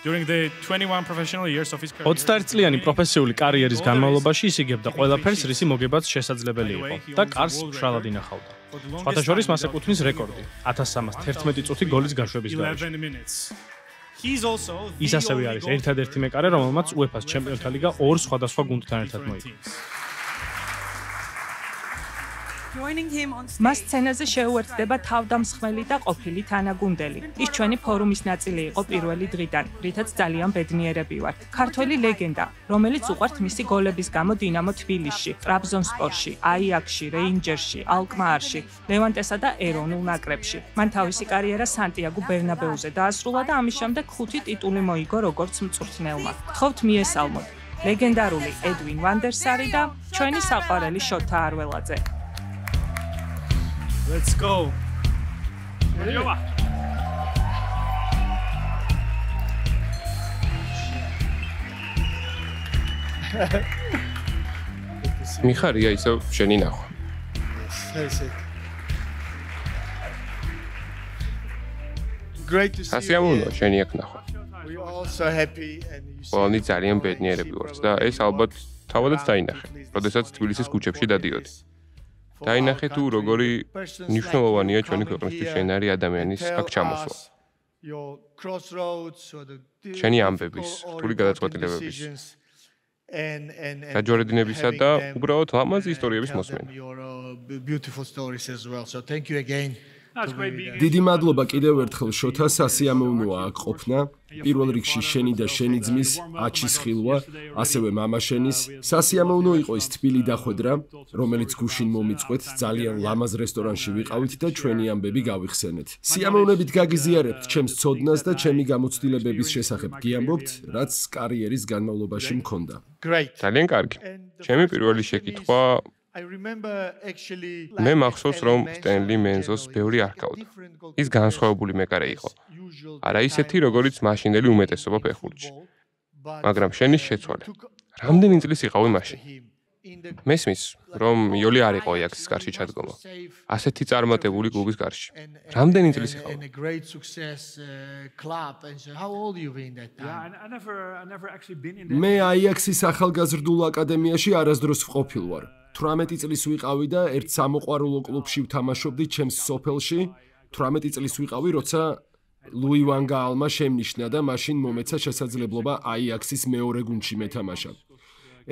During the 21 professional years of his career. 21 წლიანი პროფესიული კარიერის განმავლობაში ის იგებდა ყველაფერს, რისი მოგებაც შესაძლებელი იყო და კარს მშრალად ინახავდა. სხვათა შორის მას ეკუთვნის რეკორდი 1311 წუთი გოლის გაშვების გარეშე. ის ასევე არის ერთადერთი მეკარე, რომელმაც UEFA-ს ჩემპიონთა ლიგა ორ სხვადასხვა გუნდთან ერთად მოიგო. მას სცენაზე შეუერთდება თავდამსხმელი და ყოფილი თანაგუნდელი. ის ჩვენი ფორუმის ნაწილი იყო პირველი დღიდან, რითაც ძალიან ბედნიერები ვართ. ქართველი ლეგენდა, რომელიც უყვართ მისი გოლების გამო დინამო თბილისში, ტრაბზონსპორში, აიაქსში, რეინჯერსში, ალკმაარში, ლევანტესა და ეროვნულ ნაკრებში. მან თავისი კარიერა სანტიაგო ბერნაბეუზე დაასრულა და ამის შემდეგ 5 ტიტული მოიგო როგორც მწვრთნელმა. გთხოვთ მიესალმოთ ლეგენდარული ედვინ ვანდერსარი და ჩვენი საყვარელი შოთა არველაძე. Let's go. მიხარია ისევ შენი ნახვა. სასიამოვნოა შენი აქ ნახვა. ყველანი ძალიან ბედნიერები ვართ და ეს ალბათ თავადაც დაინახე, როდესაც თბილისის ქუჩებში დადიოდი. დაინახე თუ როგორი მნიშვნელოვანია ჩვენი ქვეყნისთვის შენარი ადამიანის აქ ჩამოსვლა. შენი ამბების, რთული გადაწყვეტილებების, გაჯვარედინებისა და უბრალოდ ლამაზი ისტორიების მოსმენა. დიდი მადლობა კიდევ ერთხელ შოთა, სასიამოვნოა აქ ყოფნა. პირველ რიგში შენი და შენი ძმის აჩის ხილვა, ასევე მამაშენის. სასიამოვნო იყო ის თბილი დახვედრა, რომელიც გუშინ მომიწყვეთ, ძალიან ლამაზ რესტორანში ვიყავით და ჩვენი ამბები გავიხსენეთ. სიამოვნებით გაგიზიარებთ ჩემს ცოდნას და ჩემი გამოცდილებების შესახებ გიამბობთ, რაც კარიერის განმავლობაში მქონდა. ძალიან კარგი. ჩემი პირველი შეკითხვა მე მახსოვს, რომ სტენლი მენზოს ბევრი არ ჰყავდა. ის განსხვავებული მეკარე იყო. არა ისეთი, როგორც მაშინდელი უმეტესობა ფეხბურთში. მაგრამ შენი შეცვალე. რამდენი წლის იყავი მაშინ? მესმის, რომ იოლი არ იყო აიაქსის კარში ჩადგომა. ასეთი წარმატებული კლუბის კარში. რამდენი წლის იყავი? მე აიაქსის ახალგაზრდულ აკადემიაში არასდროს ვყოფილ ვარ. 18 წლის ვიყავი და ერთ სამოყვარულო კლუბში ვთამაშობდი ჩემს სოფელში. 18 წლის ვიყავი, როცა ლუი ვან გაალმა შემნიშნა და მაშინ მომეცა შესაძლებლობა აიაქსის მეორე გუნდში მეთამაშა.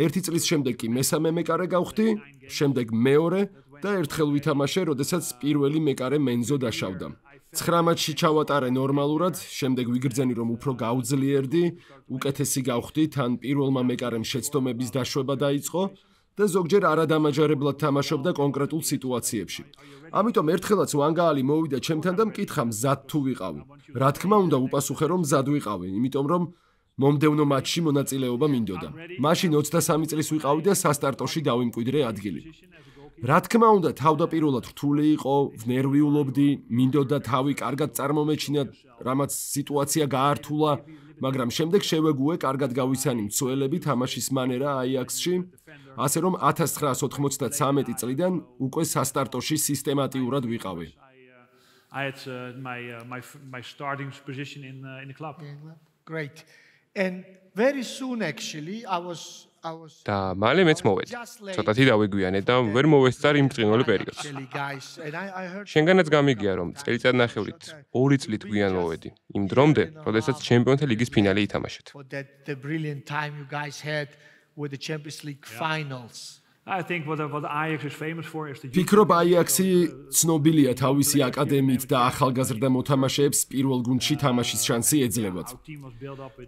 ერთი წლის შემდეგ კი მესამე მეკარე გავხდი, შემდეგ მეორე და ერთხელ ვითამაშე, როდესაც პირველი მეკარე მენზო დაშავდა. 9 მატჩში ჩავატარე ნორმალურად, შემდეგ ვიგრძენი რომ უფრო გავძლიერდი, უკეთესი გავხდი, თან პირველმა მეკარემ შეცდომების დაშვება დაიწყო. და ზოგჯერ არადამაჯერებლად თამაშობდა კონკრეტულ სიტუაციებში. ამიტომ ერთხელაც ვანგაალი მოვიდა ჩემთან და მკითხა მზად თუ ვიყავი. რა თქმა უნდა უპასუხე რომ მზად ვიყავი, იმიტომ რომ მომდევნო მატჩში მონაწილეობა მინდოდა. მაშინ 23 წლის ვიყავი და სასტარტოში დავიმკვიდრე ადგილი. რა თქმა უნდა თავდაპირველად რთული იყო, ვნერვიულობდი, მინდოდა თავი კარგად წარმომეჩინა, რამაც სიტუაცია გაართულა, მაგრამ შემდეგ შევეგუე კარგად გავიცანი მცველები, თამაშის მანერა აიაქსში. ასე რომ 1993 წლიდან უკვე სასტარტოში სისტემატიურად ვიყავი. I had my starting position in the club. Great. And very soon actually I was და მალე მეც მოვედი. ცოტათი დავიგვიანე და ვერ მოვესწარ იმ ბრწყინვალე პერიოდს. შენგანაც გამიგია რომ წელიწადნახევრით 2 წლით გვიან მოვედი. იმ დრომდე, როდესაც ჩემპიონთა ლიგის ფინალი ითამაშეთ. with the Champions League finals. I think what Ajax is famous for is the ფიქრობ აიაქსი ცნობილია თავისი აკადემიით და ახალგაზრდა მოთამაშეებს პირველ გუნდში თამაშის შანსი ეძლებათ.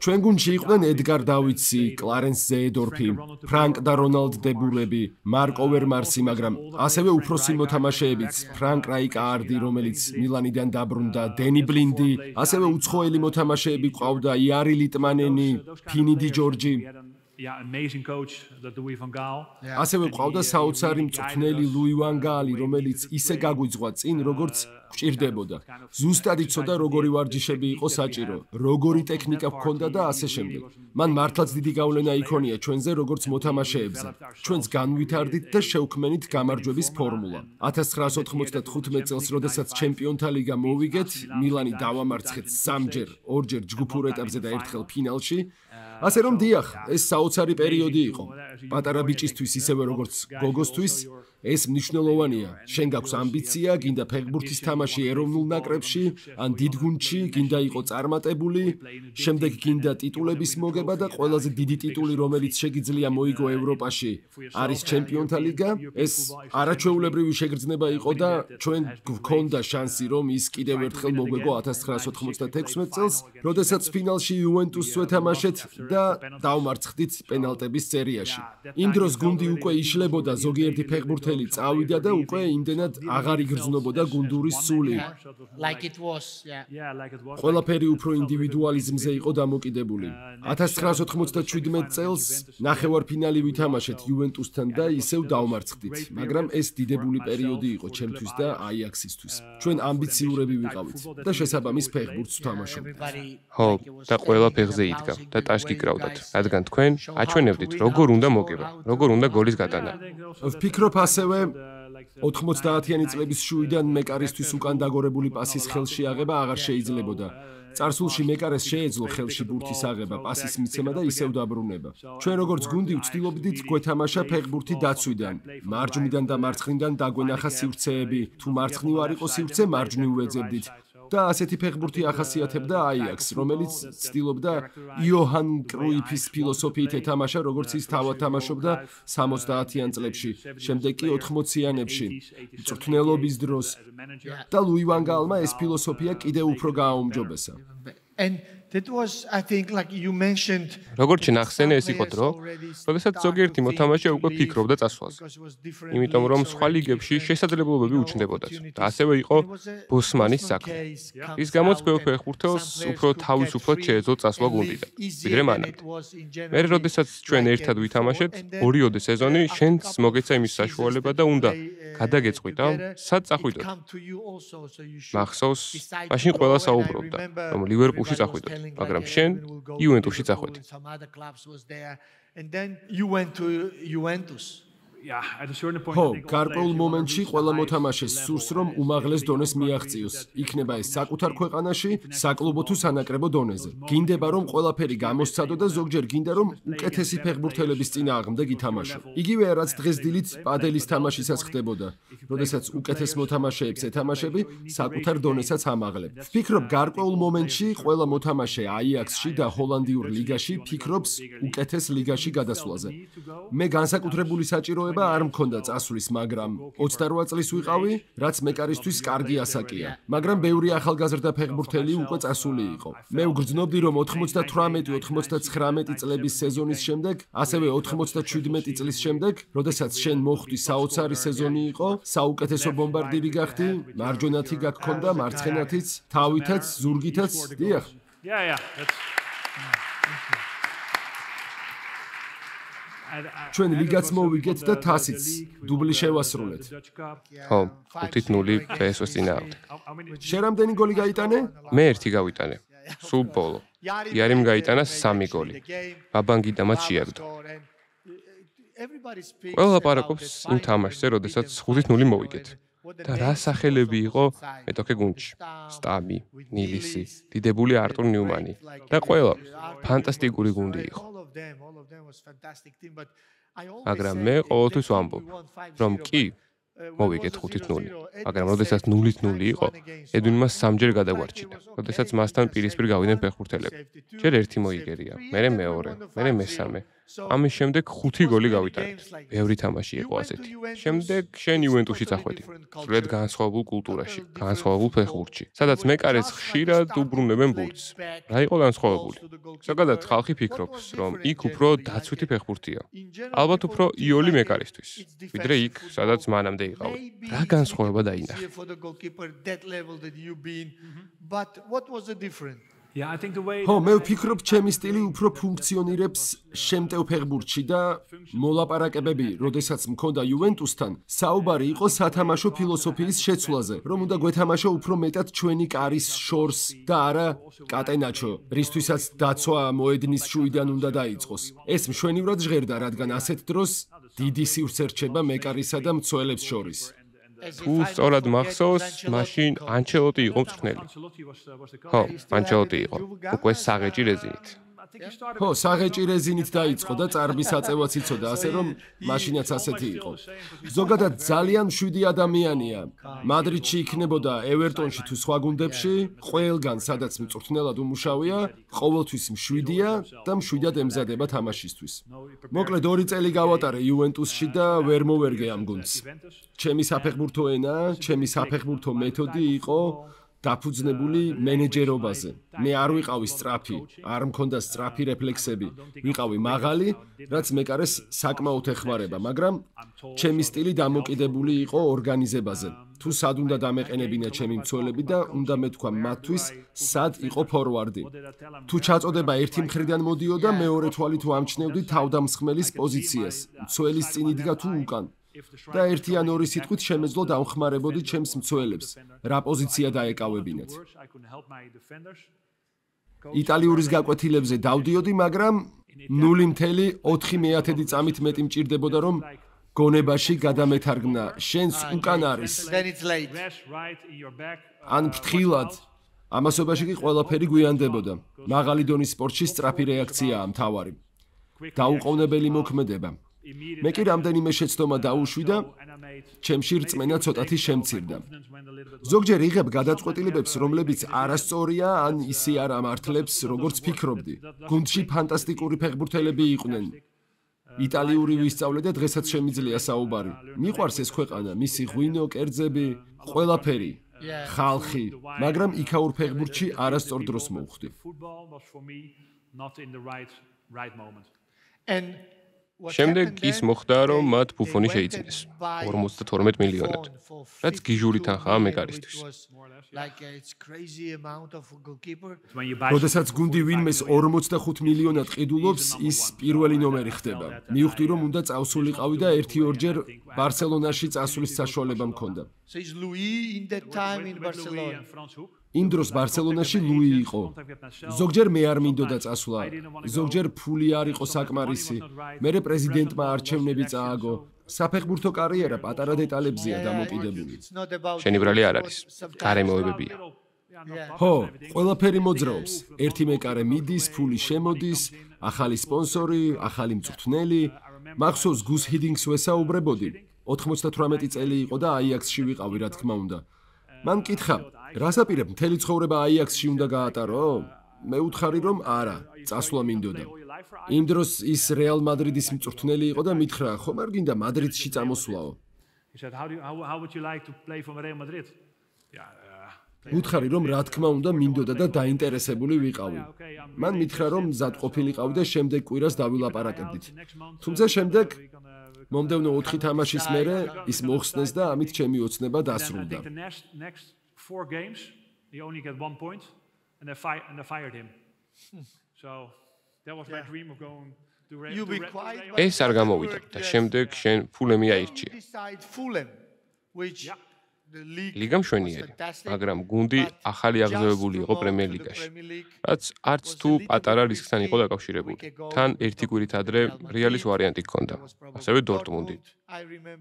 ჩვენ გუნდში იყვნენ ედგარ დავიდსი, კლარენს ზეედორფი, ფრანკ და რონალდ დებურები, მარკ ოვერმარსი, მაგრამ ასევე უფროსი მოთამაშეებიც, ფრანკ რაიკაარდი, რომელიც მილანიდან დაბრუნდა, დენი ბლინდი, ასევე უცხოელი მოთამაშეები ყავდა, იარი ლიტმანენი, ფინი დი ჯორჯი. Yeah, amazing coach, the Louis van Gaal. ასევე ყავდა საოცარი მწვრთნელი ლუი ვან გაალი, რომელიც ისე გაგვიძღვა წინ, როგორც გვჭირდებოდა. ზუსტად იცოდა როგორი ვარჯიშები იყო საჭირო, როგორი ტექნიკა ჰქონდა და ასე შემდეგ. მან მართლაც დიდი გავლენა იქონია ჩვენზე, როგორც მოთამაშეებზე. ჩვენს განვითარდით და შევქმენით გამარჯვების ფორმულა. 1995 წელს, როდესაც ჩემპიონთა ლიგა მოვიგეთ, მილანი დავამარცხეთ 3-ჯერ, 2-ჯერ ჯგუფურ ეტაპზე და 1-ხელ ფინალში. ასე რომ დიახ, ეს საოცარი პერიოდი იყო. პატარა ბიჭისთვის ისევე როგორც გოგოსთვის, ეს მნიშვნელოვანია. შენ გაქვს ამბიცია, გინდა ფეხბურთის თამაში ეროვნულ ნაკრებში, ან დიდ გუნდში, გინდა იყო წარმატებული, შემდეგ გინდა ტიტულების მოგება და ყველაზე დიდი ტიტული, რომელიც შეგიძლია მოიგო ევროპაში, არის ჩემპიონთა ლიგა. ეს არაჩვეულებრივი შეგრძნება იყო და ჩვენ გვქონდა შანსი, რომ ის კიდევ ერთხელ მოგვეგო 1996 წელს, როდესაც ფინალში იუვენტუსს ვეთამაშეთ და დავმარცხდით პენალტების სერიაში. იმ დროს გუნდი უკვე იშლებოდა, ზოგიერთი ფეხბურთელი წავიდა და უკვე იმდენად აღარ იგრძნობოდა გუნდურის სული. ყველაფერი უფრო ინდივიდუალიზმზე იყო დამოკიდებული. 1997 წელს ნახევარფინალი ვითამაშეთ იუვენტუსთან და ისევ დავმარცხდით, მაგრამ ეს დიდებული პერიოდი იყო ჩემთვის და აიაქსისთვის. ჩვენ ამბიციურები ვიყავით და შესაბამის ფეხბურთს ვთამაშობდით. ხო, და ყველა ფეხზე იდგა და ტაშკი კრავდათ, რადგან თქვენ აჩვენებდით, როგორ უნდა მოგება, როგორ უნდა გოლის გატანა. ვფიქრობ ასევე 90-იანი წლების შუიდან მეკარისთვის უკან დაგორებული პასის ხელში აღება აღარ შეიძლებოდა. წარსულში მეკარეს შეეძლო ხელში ბურთის აღება, პასის მიცემა და ისევ დაბრუნება. ჩვენ როგორც გუნდი ვცდილობდით გვეთამაშა ფეხბურთი დაცვიდან, მარჯვნიდან და მარცხნიდან დაგვენახა სივრცეები, თუ მარცხნივ არ იყო სივრცე, მარჯვნივ ვეძებდით. და ასეთი ფეხბურთი ახასიათებდა აიაქსს, რომელიც ცდილობდა იოჰან კრუიფის ფილოსოფიით ეთამაშა, როგორც ის თავად თამაშობდა 70-იან წლებში, შემდეგ კი 80-იანებში, მწვრთნელობის დროს. და ლუი ვან გაალმა ეს ფილოსოფია კიდევ უფრო გააუმჯობესა. That was, I think, like you mentioned. როგორც შენახსენე, ეს იყო დრო, როდესაც ზოგიერთი მოთამაშე უკვე ფიქრობდა წასვლაზე. იმიტომ რომ სხვა ლიგებში შესაძლებლობები უჩნდებოდათ და ასევე იყო ბოსმანის საქმე. ის გამოც ბევრ ფეხბურთელს უფრო თავისუფლად შეეძლო წასვლა გუნდიდან, ვიდრე მანამდე. მე როდესაც ჩვენ ერთად ვითამაშეთ, 2-ოდე სეზონი შენს მოგეცა იმის საშუალება და უნდა გადაგეწყვიტა, სად წახვიდოთ. მახსოვს, მაშინ ყველა საუბრობდა, რომ ლივერპულში წახვიდოთ. მაგრამ შენ იუვენტუსში წახვედი. ხო, გარკვეულ მომენტში ყველა მოთამაშეს სურს, რომ უმაღლეს დონეს მიაღწიოს. იქნება ეს საკუთარ ქვეყანაში, საკლუბო თუ სანაკრებო დონეზე. გინდება, რომ ყველაფერი გამოსცადო და ზოგჯერ გინდა, რომ უკეთესი ფეხბურთელების წინააღმდეგ ითამაშო. იგივეა, რაც დღეს დილით პადელის თამაშისაც ხდებოდა. როდესაც უკეთეს მოთამაშეებს ეთამაშები, საკუთარ დონესაც ამაღლებ. ვფიქრობ, გარკვეულ მომენტში ყველა მოთამაშე აიაქსში და ჰოლანდიურ ლიგაში ფიქრობს უკეთეს ლიგაში გადასვლაზე. მე განსაკუთრებული საჭიროება არ მქონდა წასვლის, მაგრამ 28 წლის ვიყავი, რაც მეკარისთვის კარგი ასაკია. მაგრამ ბევრი ახალგაზრდა ფეხბურთელი უკვე წასული იყო. მე ვგრძნობდი, რომ 98-99 წლების სეზონის შემდეგ, ასევე 97 წლის შემდეგ, როდესაც შენ მოხვდი საოცარი სეზონი იყო, საუკეთესო ბომბარდირი გახდი, მარჯვენათი გაგქონდა, მარცხენათიც, თავითაც, ზურგითაც, დიახ. ჩვენ ლიგაც მოვიგეთ და თასიც დუბლი შევასრულეთ. ხო, 5-0 PSV-ს წინააღმდეგ. შენ რამდენი გოლი გაიტანე? მე 1 გავიტანე. სულ ბოლო. იარიმ გაიტანა 3 გოლი. ბაბანგი და მათ შეაგდო. ყველა ლაპარაკობს იმ თამაშზე, როდესაც 5-0 მოვიგეთ. და რა სახელები იყო მეტოქე გუნდში? სტამი, ნილისი, დიდებული არტურ ნიუმანი და ყველა ფანტასტიკური გუნდი იყო. მაგრამ მე ყოველთვის ვამბობ, რომ კი მოვიგეთ 5-0, მაგრამ როდესაც 0-0 იყო, ედვინმა 3-ჯერ გადაგვარჩინა, როდესაც მასთან პირისპირ გავიდნენ ფეხბურთელები. ჯერ 1 მოიგერია, მერე მეორე, მერე მესამე. ამის შემდეგ 5 გოლი გავიტანეთ. ბევრი თამაში იყო ასეთი. შემდეგ შენ იუვენტუსში წახვედი. სრულიად განსხვავებულ კულტურაში, განსხვავებულ ფეხბურთში, სადაც მეკარეს ხშირად უბრუნებენ ბურთს. რა იყო განსხვავებული? ზოგადად ხალხი ფიქრობს, რომ იქ უფრო დაცვითი ფეხბურთია. ალბათ უფრო იოლი მეკარისთვის, ვიდრე იქ, სადაც მანამდე იყავი. რა განსხვავება დაინახე? ხო, მე ვფიქრობ, ჩემი სტილი უფრო ფუნქციონირებს შემტევ ფეხბურთში და მოლაპარაკებები, როდესაც მქონდა იუვენტუსთან, საუბარი იყო სათამაშო ფილოსოფიის შეცვლაზე, რომ უნდა გვეთამაშო უფრო მეტად ჩვენი კარის შორს და არა კატენაჩო, რისთვისაც დაცვა მოედნის შუიდან უნდა დაიწყოს. ეს მშვენივრად ჟღერდა, რადგან ასეთ დროს დიდი სივრცე რჩება მეკარისა და მცველებს შორის. თუ სწორად მახსოვს, მაშინ ანჩელოტი იყო მწვრთნელი. ხო, ანჩელოტი იყო. უკვე საღეჭი რეზინით. ხო, საღეჭი რეზინით დაიწყო და წარბის აწევაც იცოდა, ასე რომ მაშინაც ასეთი იყო. ზოგადად ძალიან მშვიდი ადამიანია. მადრიდში იქნებოდა, ევერტონში თუ სხვა გუნდებში, ყველგან სადაც მწვრთნელად უმუშავია, ყოველთვის მშვიდია და მშვიდად ემზადება თამაშისთვის. მოკლედ 2 წელი გავატარე იუვენტუსში და ვერ მოვერგე ამ გუნდს. ჩემი საფეხბურთო ენა, ჩემი საფეხბურთო მეთოდი იყო დაფუძნებული მენეჯერობაზე. მე არ ვიყავი სწრაფი, არ მქონდა სწრაფი რეფლექსები. ვიყავი მაღალი, რაც მეკარეს საკმაოდ ეხმარება, მაგრამ ჩემი სტილი დამოკიდებული იყო ორგანიზებაზე. თუ სად უნდა დამეყენებინა ჩემი მცველები და უნდა მეთქვა მათთვის, სად იყო ფორვარდი. თუ ჩაწოდება ერთი მხრიდან მოდიოდა, მეორე თვალით ვამჩნევდი თავდამსხმელის პოზიციას, მცველის წინ იდგა თუ უკან. და ერთი ან ორი სიტყვით შემეძლო დავხმარებოდი ჩემს მცველებს, რა პოზიცია დაეკავებინათ. იტალიურის გაკვეთილებზე დავდიოდი, მაგრამ 0.4 წამით მეტი მჭირდებოდა, რომ გონებაში გადამეთარგმნა, შენს უკან არის. ან ფრთხილად. ამასობაში კი ყველაფერი გვიანდებოდა. მაღალი დონის სპორტში სწრაფი რეაქციაა მთავარი. დაუყოვნებელი მოქმედება. მე კი რამდენიმე შეცდომა დაუშვი და ჩემში რწმენა ცოტათი შემცირდა. ზოგჯერ იღებ გადაწყვეტილებებს, რომლებიც არასწორია ან ისე არ ამართლებს, როგორც ფიქრობდი. გუნდში ფანტასტიკური ფეხბურთელები იყვნენ. იტალიური ვისწავლე და დღესაც შემიძლია საუბარი. მიყვარს ეს ქვეყანა, მისი ღვინო, კერძები, ყველაფერი, ხალხი, მაგრამ იქაურ ფეხბურთში არასწორ დროს მოვხვდი. შემდეგ ის მოხდა, რომ მათ ბუფონი შეიძინეს 52 მილიონად, რაც გიჟური თანხაა მეკარისთვის. როდესაც გუნდი ვინმეს 45 მილიონად ყიდულობს, ის პირველი ნომერი ხდება. მივხვდი, რომ უნდა წავსულიყავი და 1-2 ბარსელონაში წასვლის საშუალება მქონდა. იმ დროს ბარსელონაში ლუი იყო. ზოგჯერ მე არ მინდოდა წასვლა, ზოგჯერ ფული არ იყო საკმარისი. მერე პრეზიდენტმა არჩევნები წააგო. საფეხბურთო კარიერა პატარა დეტალებზეა დამოკიდებული. შენი ბრალი არ არის, გარემოებებია. ხო, ყველაფერი მოძრაობს. ერთი მეკარე მიდის, ფული შემოდის, ახალი სპონსორი, ახალი მწვრთნელი. მახსოვს გუს ჰიდინგს ვესაუბრებოდი. 98 წელი იყო და აიაქსში ვიყავი, რა თქმა უნდა. მან მკითხა, რას აპირებ, მთელი ცხოვრება აიაქსში უნდა გაატარო? მე ვუთხარი, რომ არა, წასვლა მინდოდა. იმ დროს ის რეალ მადრიდის მწვრთნელი იყო და მითხრა, ხომ არ გინდა მადრიდში წამოსვლაო? ვუთხარი, რომ რა თქმა უნდა მინდოდა და დაინტერესებული ვიყავი. მან მითხრა, რომ მზად ყოფილიყავი და შემდეგ კვირას დავილაპარაკებდით. თუმცა შემდეგ მომდევნო 4 თამაშის მერე ის მოხსნეს და ამით ჩემი ოცნება დასრულდა. ეს არ გამოვიდა და შემდეგ შენ ფულემი აირჩია. ლიგა მშვენიერი, მაგრამ გუნდი ახალი აღზევებული იყო პრემიერ ლიგაში, რაც არც თუ პატარა რისკთან იყო დაკავშირებული. თან ერთი კვირით ადრე რეალის ვარიანტი ჰქონდა, ასევე დორტმუნდი.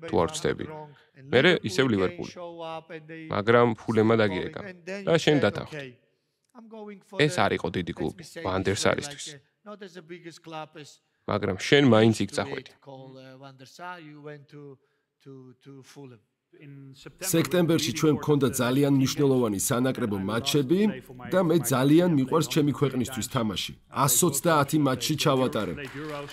თუ არ ვცდები. მერე ისევ ლივერპული. მაგრამ ფულემა დაგირეკა და შენ დათანხმდი. ეს არ იყო დიდი კლუბი, ვანდერს არისთვის. მაგრამ შენ მაინც იქ წახვედი. სექტემბერში ჩვენ მქონდა ძალიან მნიშვნელოვანი სანაკრებო მატჩები და მე ძალიან მიყვარს ჩემი ქვეყნისთვის თამაში. 130 მატჩი ჩავატარე.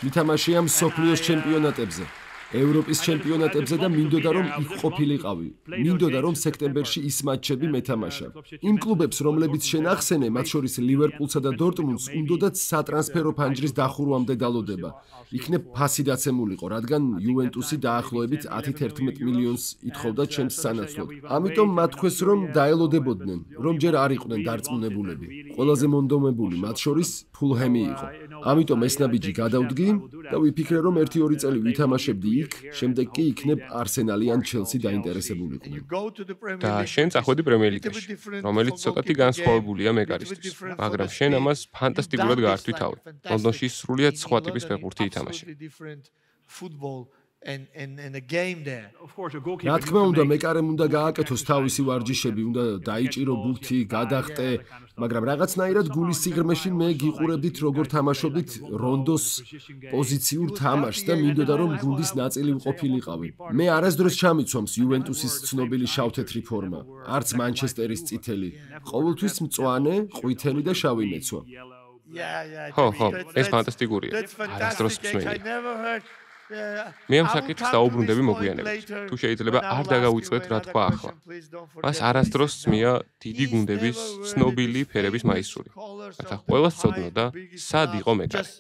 მითამაშია მსოფლიოს ჩემპიონატებზე. ევროპის ჩემპიონატებზე და მინდოდა რომ იქ ყოფილიყავი. მინდოდა რომ სექტემბერში ის მატჩები მეთამაშა. იმ კლუბებს, რომლებიც შენ ახსენე, მათ შორის ლივერპულსა და დორტმუნდს, უნდოდათ სატრანსფერო ფანჯრის დახურვამდე დალოდება. იქნებ ფასი დაცემულიყო, რადგან იუვენტუსი დაახლოებით 10-11 მილიონს ითხოვდა ჩემს სანაცვლოდ. ამიტომ მათ თქვეს რომ დაელოდებოდნენ, რომ ჯერ არ იყვნენ დარწმუნებულები. ყველაზე მონდომებული მათ შორის ფულჰემი იყო. ამიტომ ეს ნაბიჯი გადავდგი და ვიფიქრე რომ 1-2 წელი ვითამაშებდი იქ, შემდეგ კი იქნებ არსენალი ან ჩელსი დაინტერესებულიყვნენ. და შენ წახვედი პრემიერლიგაში, რომელიც ცოტათი განსხვავებულია მეკარისთვის, მაგრამ შენ ამას ფანტასტიკურად გაართვი თავი. ლონდონში სრულიად სხვა ტიპის ფეხბურთი ითამაშე. რა თქმა უნდა, მეკარემ უნდა გააკეთოს თავისი ვარჯიშები, უნდა დაიჭირო ბურთი, გადახტე, მაგრამ რაღაცნაირად გულის სიღრმეში მე გიყურებდით როგორ თამაშობდით რონდოს პოზიციურ თამაშს და მინდოდა რომ გუნდის ნაწილი ვყოფილიყავი. მე არასდროს ჩამიცვამს იუვენტუსის ცნობილი შავ-თეთრი ფორმა, არც მანჩესტერის წითელი, ყოველთვის მწვანე, ყვითელი და შავი მეცვა. ხო, ეს ფანტასტიკურია. არასდროს მსმენია. მე ამ საკითხს დაუბრუნდები მოგვიანებით. თუ შეიძლება არ დაგავიწყდეთ რა თქვა ახლა. მას არასდროს წმია დიდი გუნდების ცნობილი ფერების მაისური. რათა ყველას ცოდნოდა, სად იყო მეკარე.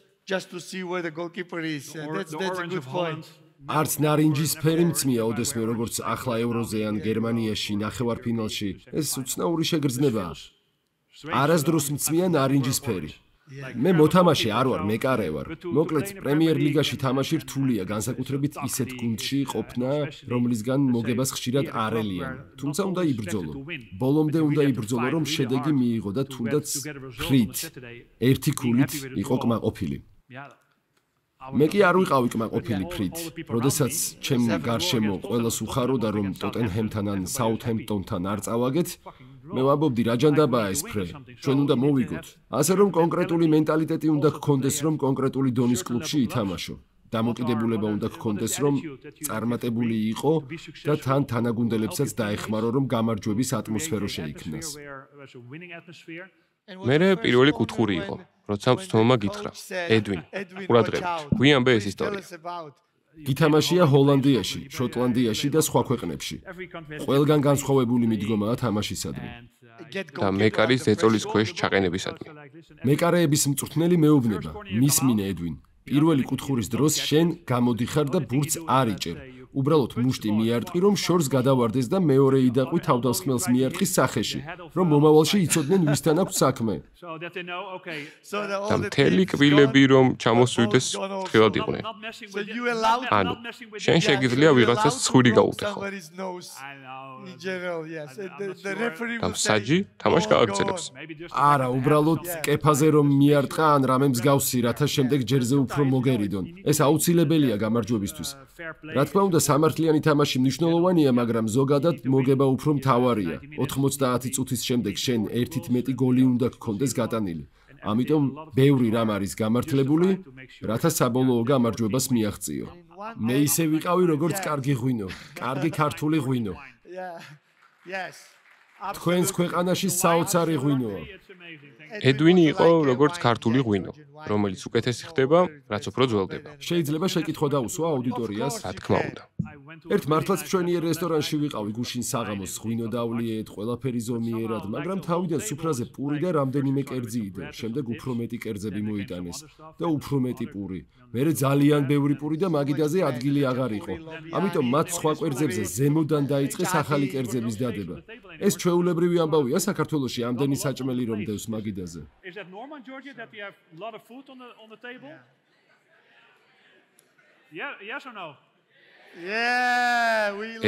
არც ნარინჯის ფერი მწმია ოდესმე როგორც ახლა ევროზე ან გერმანიაში ნახევარფინალში. ეს უცნაური შეგრძნებაა. არასდროს მწმია ნარინჯის ფერი. მე მოთამაშე არ ვარ, მეკარე ვარ. მოკლედ, პრემიერ ლიგაში თამაში რთულია, განსაკუთრებით ისეთ გუნდში ყოფნა, რომლისგან მოგებას ხშირად არ ელიან. თუმცა უნდა იბრძოლო. ბოლომდე უნდა იბრძოლო, რომ შედეგი მიიღო და თუნდაც ფრით. ერთი ქულით იყო კმაყოფილი. მე კი არ ვიყავი კმაყოფილი ფრით. როდესაც ჩემ გარშემო ყველას უხაროდა, რომ ტოტენჰემთან ან საუთჰემპტონთან არ წავაგეთ, მე ვამბობდი რა ჯანდაბაა ეს ფრე. ჩვენ უნდა მოვიგოთ. ასე რომ კონკრეტული მენტალიტეტი უნდა გქონდეს, რომ კონკრეტული დონის კლუბში ითამაშო. დამოკიდებულება უნდა გქონდეს, რომ წარმატებული იყო და თან თანაგუნდელებსაც დაეხმარო, რომ გამარჯვების ატმოსფერო შეიქმნას. მერე პირველი კუთხური იყო, როცა მწვდომმა გითხრა: ედვინ, ყურადღებით, გვიანბე ეს ისტორია. გითამაშია ჰოლანდიაში, შოტლანდიაში და სხვა ქვეყნებში. ყველგან განსხვავებული მიდგომაა თამაშისადმი. და მეკარის ზეწოლის ქვეშ ჩაყენებისადმი. მეკარეების მწვრთნელი მეუბნება: მისმინე ედვინ, პირველი კუთხურის დროს შენ გამოდიხარ და ბურთს არ იჭერ. უბრალოდ მუშტი მიარტყი, რომ შორს გადავარდეს და მეორე იდაყვი თავდამსხმელს მიარტყის სახეში, რომ მომავალში იცოდნენ ვისთან აქვს საქმე. და მთელი კბილები რომ ჩამოსვიდეს ფრთხილად იყვნენ. ანუ, შენ შეგიძლია ვიღაცას ცხვირი გაუტეხო. და მსაჯი თამაშს გააგრძელებს. არა, უბრალოდ კეფაზე რომ მიარტყა ან რამე მსგავსი, რათა შემდეგ ჯერზე უფრო მოგერიდონ. ეს აუცილებელია გამარჯვებისთვის. რა თქმა უნდა, სამართლიანი თამაში მნიშვნელოვანია, მაგრამ ზოგადად მოგება უფრო მთავარია. 90 წუთის შემდეგ შენ ერთით მეტი გოლი უნდა გქონდეს გატანილი. ამიტომ ბევრი რამ არის გამართლებული, რათა საბოლოო გამარჯვებას მიაღწიო. მე ისე ვიყავი როგორც კარგი ღვინო, კარგი ქართული ღვინო. თქვენს ქვეყანაში საოცარი ღვინოა. ედვინი იყო როგორც ქართული ღვინო, რომელიც უკეთესი ხდება, რაც უფრო ძველდება. შეიძლება შეკითხვა დაუსვა აუდიტორიას? რა თქმა უნდა. ერთ მართლაც მშვენიერ რესტორანში ვიყავი, გუშინ საღამოს ღვინო დავლიეთ, ყველაფერი ზომიერად, მაგრამ თავიდან სუფრაზე პური და რამდენიმე კერძი იდენ. შემდეგ უფრო მეტი კერძები მოიტანეს და უფრო მეტი პური. მერე ძალიან ბევრი პური და მაგიდაზე ადგილი აღარ იყო. ამიტომ მათ სხვა კერძებზე ზემოდან დაიწყეს ახალი კერძების დადება. ეს ჩვეულებრივი ამბავია საქართველოში ამდენი საჭმელი რომ დევს მაგიდაზე.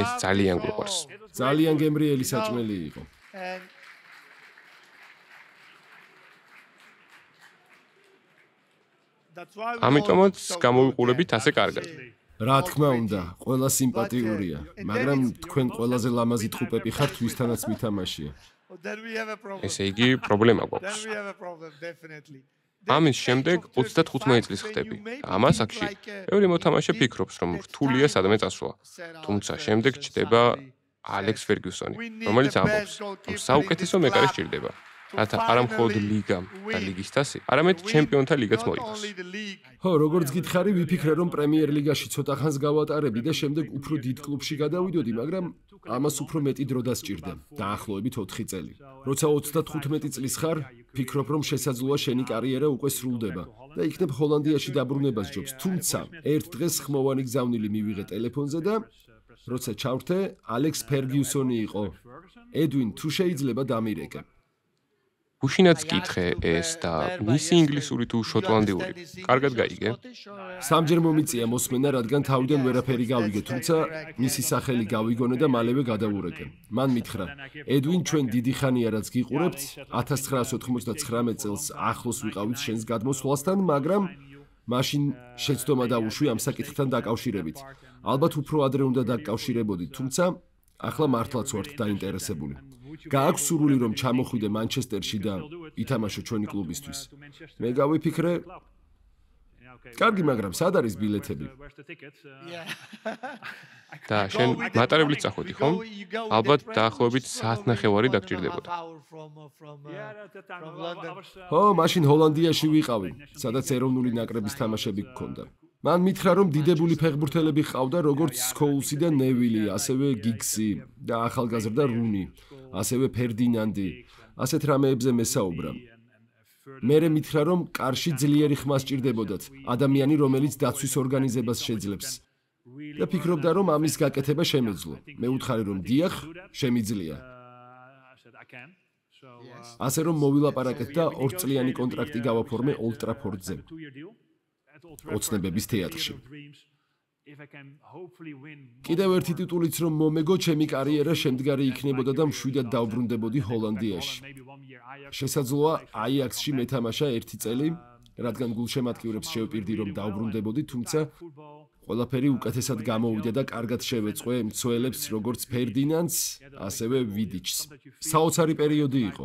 ეს ძალიან გვიყვარს. ძალიან გემრიელი საჭმელი იყო. ამიტომაც გამოვიყურებით ასე კარგად. რა თქმა უნდა, ყველა სიმპათიურია, მაგრამ თქვენ ყველაზე ლამაზი ტყუპები ხართ, ვისთანაც მითამაშია. ესე იგი, პრობლემა გვაქვს. ამის შემდეგ 35 წლის ხდები. ამ ასაკში ბევრი მოთამაშე ფიქრობს, რომ რთულია სადმე წასვლა. თუმცა შემდეგ ჩდება ალექს ფერგიუსონი, რომელიც ამბობს, რომ საუკეთესო მეკარე სჭირდება. რათა არა მხოლოდ ლიგამ და ლიგის თასი, არამედ ჩემპიონთა ლიგაც მოიგოს. ხო, როგორც გითხარი, ვიფიქრე რომ პრემიერ ლიგაში ცოტა ხანს გავატარები და შემდეგ უფრო დიდ კლუბში გადავიდოდი, მაგრამ ამას უფრო მეტი დრო დასჭირდა, დაახლოებით 4 წელი. როცა 35 წლის ხარ, ფიქრობ რომ შესაძლოა შენი კარიერა უკვე სრულდება და იქნებ ჰოლანდიაში დაბრუნებას ჯობს, თუმცა ერთ დღეს ხმოვანი გზავნილი მივიღე ტელეფონზე და როცა ჩავრთე, ალექს ფერგიუსონი იყო. ედვინ, თუ შეიძლება დამირეკე. გუშინაც კითხე ეს და მისი ინგლისური თუ შოტლანდიური, კარგად გაიგე? სამჯერ მომიწია მოსმენა, რადგან თავიდან ვერაფერი გავიგე, თუმცა მისი სახელი გავიგონე და მალევე გადავურეკე. მან მითხრა: ედვინ, ჩვენ დიდი ხანია რაც გიყურებთ, 1999 წელს ახლოს ვიყავით შენს გადმოსვლასთან, მაგრამ მაშინ შეცდომა დავუშვი ამ საკითხთან დაკავშირებით. ალბათ უფრო ადრე უნდა დაკავშირებოდით, თუმცა ახლა მართლაც ვართ დაინტერესებული. გააქვს სურვილი რომ ჩამოხვიდე მანჩესტერში და ითამაშო ჩვენი კლუბისთვის. მე გავიფიქრე, კარგი, მაგრამ სად არის ბილეთები? და შენ მატარებლით წახვედი, ხომ? ალბათ დაახლოებით საათნახევარი დაგჭირდებოდა. ხო, მაშინ ჰოლანდიაში ვიყავი, სადაც ეროვნული ნაკრების თამაშები გქონდა. მან მითხრა რომ დიდებული ფეხბურთელები ჰყავდა, როგორც სკოულსი და ნევილი, ასევე გიგსი და ახალგაზრდა რუნი, ასევე ფერდინანდი. ასეთ რამეებზე მესაუბრა. მერე მითხრა რომ კარში ძლიერი ხმა სჭირდებოდათ, ადამიანი რომელიც დაცვის ორგანიზებას შეძლებს. და ფიქრობდა რომ ამის გაკეთება შემეძლო. მე უთხარი რომ დიახ, შემიძლია. ასე რომ მოვილაპარაკეთ და 2 წლიანი კონტრაქტი გავაფორმე ოლდ ტრაფორდზე. ოცნებების თეატრში. კიდევ ერთი ტიტულიც რომ მომეგო, ჩემი კარიერა შემდგარი იქნებოდა და მშვიდად დავბრუნდებოდი ჰოლანდიაში. შესაძლოა აიაქსში მეთამაშა 1 წელი, რადგან გულშემატკივრებს შევპირდი რომ დავბრუნდებოდი, თუმცა ყველაფერი უკეთესად გამოვიდა და კარგად შევეწყვე მცველებს როგორც ფერდინანდს, ასევე ვიდიჩს. საოცარი პერიოდი იყო.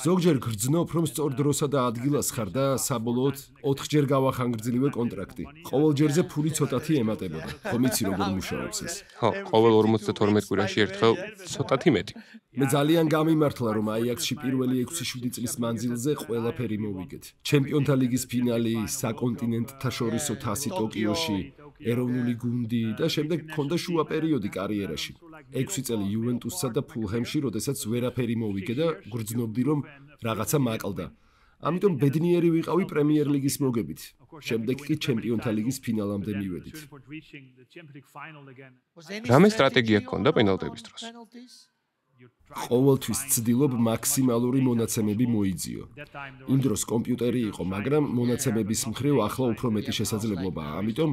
ზოგჯერ გრძნობ რომ სწორ დროსა და ადგილას ხარ და საბოლოოდ 4ჯერ გავახანგრძლივე კონტრაქტი. ყოველ ჯერზე ფული ცოტათი ემატებოდა. ხომ იცი როგორ მუშაობს ეს? ხო, ყოველ 52 კვირაში ერთხელ ცოტათი მეტი. მე ძალიან გამიმართლა რომ აიაქსში პირველი 6-7 წლის მანძილზე ყველაფერი მოვიგეთ. ჩემპიონთა ლიგის ფინალი, საკონტინენტთა შორისო თასი ტოკიოში, ეროვნული გუნდი და შემდეგ მქონდა შუა პერიოდი კარიერაში. 6 წელი იუვენტუსსა და ფულჰემში, როდესაც ვერაფერი მოვიგე და გრძნობდი რომ რაღაცა მაკლდა. ამიტომ ბედნიერი ვიყავი პრემიერ ლიგის მოგებით. შემდეგ კი ჩემპიონთა ლიგის ფინალამდე მივედით. რამე სტრატეგია გქონდა პენალტების დროს? ყოველთვის ცდილობ მაქსიმალური მონაცემები მოიძიო. იმ დროს კომპიუტერი იყო, მაგრამ მონაცემების მხრივ ახლა უფრო მეტი შესაძლებლობაა. ამიტომ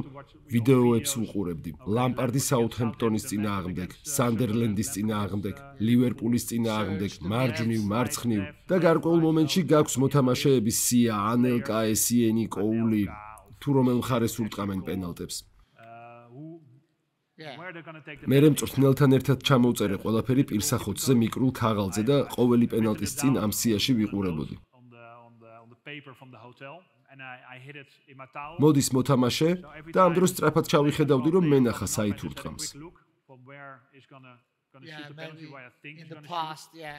ვიდეოებს ვუყურებდი. ლამპარდის საუთჰემპტონის წინააღმდეგ, სანდერლენდის წინააღმდეგ, ლივერპულის წინააღმდეგ, მარჯვნივ, მარცხნივ და გარკვეულ მომენტში გაქვს მოთამაშეები სია, ანელკა, ესიენი, კოული, თუ რომელ მხარეს ურტყამენ პენალტებს. მერე მწვრთნელთან ერთად ჩამოვწერე ყველაფერი პირსახოცზე მიკრულ ქაღალდზე და ყოველი პენალტის წინ ამ სიაში ვიყურებოდი. მოდის მოთამაშე და ამ დროს სწრაფად ჩავიხედავდი რომ მენახა საით ურტყამს.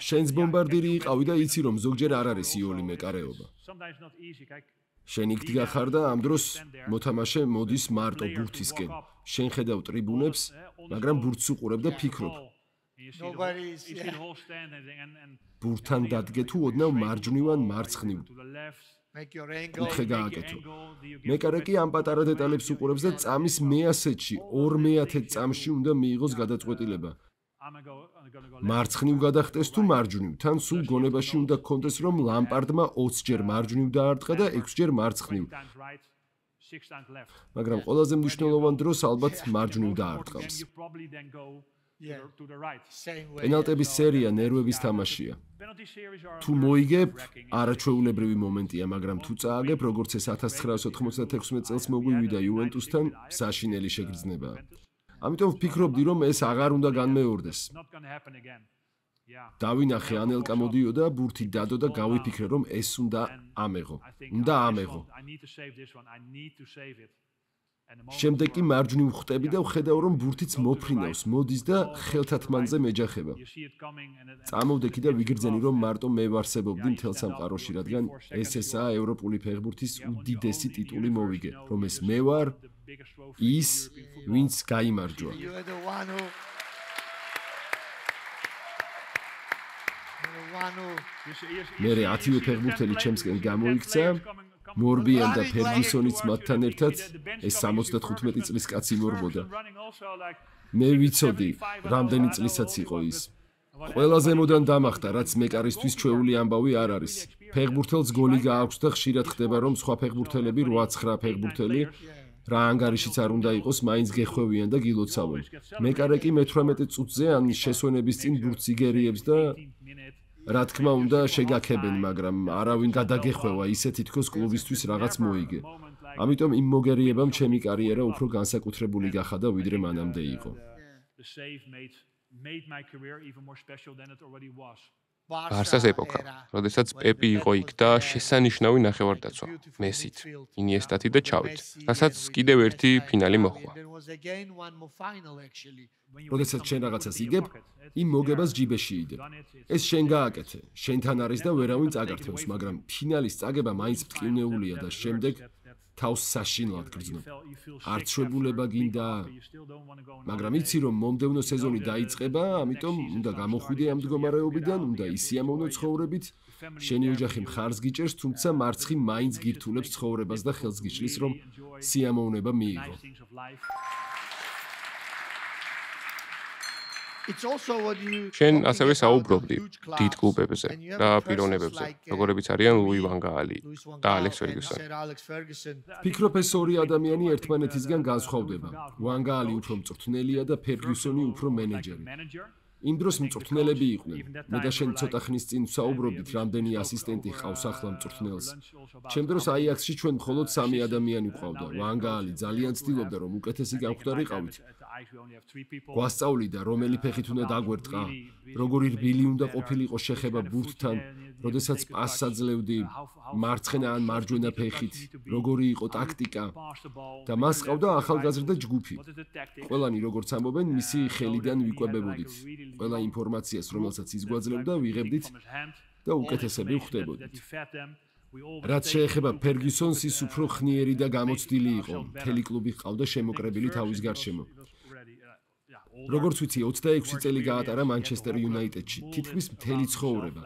შენს ბომბარდირი იყავი და იცი რომ ზოგჯერ არ არის იოლი მეკარეობა. შენ იქ დგახარ და ამ დროს მოთამაშე მოდის მარტო ბურთისკენ. შენ ხედავ ტრიბუნებს, მაგრამ ბურთს უყურებ და ფიქრობ. ბურთთან დადგე თუ ოდნავ მარჯვნივ ან მარცხნივ. კუთხე გააკეთო. მეკარე კი ამ პატარა დეტალებს უყურებს და წამის მეასეთში, 2/10 წამში უნდა მიიღოს გადაწყვეტილება. მარცხნივ გადახტეს თუ მარჯვნივ, თან სულ გონებაში უნდა გქონდეს რომ ლამპარდმა 20ჯერ მარჯვნივ დაარტყა და 6ჯერ მარცხნივ. მაგრამ ყველაზე მნიშვნელოვან დროს ალბათ მარჯვნივ დაარტყამს. პენალტების სერია ნერვების თამაშია. თუ მოიგებ, არაჩვეულებრივი მომენტია, მაგრამ თუ წააგებ, როგორც ეს 1996 წელს მოგვივიდა იუვენტუსთან, საშინელი შეგრძნებაა. ამიტომ ვფიქრობდი, რომ ეს აღარ უნდა განმეორდეს. დავინახე ანელკა მოდიოდა, ბურთი დადო და გავიფიქრე, რომ ეს უნდა ამეღო. შემდეგ კი მარჯვნივ ხვდები და ვხედავ რომ ბურთიც მოფრინავს, მოდის და ხელთათმანზე მეჯახება. წამოვდექი და ვიგრძენი რომ მარტო მე ვარსებობდი მთელ სამყაროში, რადგან ეს ესაა ევროპული ფეხბურთის უდიდესი ტიტული მოვიგე, რომ ეს მე ვარ ის, ვინც გაიმარჯვა. მე 10-ვე ფეხბურთელი ჩემსკენ გამოიქცა, მორბიან და ფერგუსონიც მათთან ერთად, ეს 75 წლის კაცი მორბოდა. მე ვიცოდი, რამდენი წლისაც იყო ის. ყველაზე მოდან დამახტა, რაც მეკარისთვის ჩვეული ამბავი არ არის. ფეხბურთელს გოლი გააქვს და ხშირად ხდება, რომ სხვა ფეხბურთელები 8-9 ფეხბურთელი რა ანგარიშიც არ უნდა იყოს, მაინც გეხვევიან და გილოცავენ. მეკარე კი მე-18 წუთზე ან შესვენების წინ ბურთს იგერიებს და რა თქმა უნდა შეგაქებენ, მაგრამ არავინ გადაგეხვევა, ისე თითქოს კლუბისთვის რაღაც მოიგე. ამიტომ იმ მოგერიებამ ჩემი კარიერა უფრო განსაკუთრებული გახადა, ვიდრე მანამდე იყო. ბარსას ეპოქა, როდესაც პეპი იყო იქ და შესანიშნავი ნახევარდაცვა, მესით, ინიესტათი და ჩავით, რასაც კიდევ ერთი ფინალი მოჰყვა. როდესაც შენ რაღაცას იგებ, იმ მოგებას ჯიბეში იდე. ეს შენ გააკეთე, შენთან არის და ვერავინ წაგართმევს, მაგრამ ფინალის წაგება მაინც მტკივნეულია და შემდეგ თავს საშინლად გრძნობ. არც შვებულება გინდა, მაგრამ იცი რომ მომდევნო სეზონი დაიწყება, ამიტომ უნდა გამოხვიდე ამ მდგომარეობიდან, უნდა ისიამოვნო ცხოვრებით. შენი ოჯახი მხარს გიჭერს, თუმცა მარცხი მაინც გირთულებს ცხოვრებას და ხელს გიშლის, რომ სიამოვნება მიიღო. შენ ასევე საუბრობდი დიდ კლუბებზე და პიროვნებებზე, როგორებიც არიან ლუი ვან გაალი და ალექს ფერგუსონი. ფიქრობ ეს ორი ადამიანი ერთმანეთისგან განსხვავდება. ვან გაალი უფრო მწვრთნელია და ფერგუსონი უფრო მენეჯერი. იმ დროს მწვრთნელები იყვნენ. მე და შენ ცოტა ხნის წინ ვსაუბრობდით, რამდენი ასისტენტი ჰყავს ახლა მწვრთნელს. ჩემ დროს აიაქსში ჩვენ მხოლოდ 3 ადამიანი ვყავდა. ვან გაალი ძალიან ცდილობდა, რომ უკეთესი გამხდარიყავით. გვასწავლიდა, რომელი ფეხით უნდა დაგვერტყა, როგორი რბილი უნდა ყოფილიყო შეხება ბურთთან, როდესაც პასს აძლევდი, მარცხენა ან მარჯვენა ფეხით, როგორი იყო ტაქტიკა და მას ყავდა ახალგაზრდა ჯგუფი. ყველანი როგორც ამბობენ, მისი ხელიდან ვიკვებებოდით. ყველა ინფორმაციას, რომელსაც ის გვაძლევდა, ვიღებდით და უკეთესები ვხდებოდით. რაც შეეხება ფერგუსონს, ის უფრო ხნიერი და გამოცდილი იყო. მთელი კლუბი ჰყავდა შემოკრებილი თავის გარშემო. როგორც ვიცი, 26 წელი გაატარა მანჩესტერ იუნაიტედში, თითქმის მთელი ცხოვრება.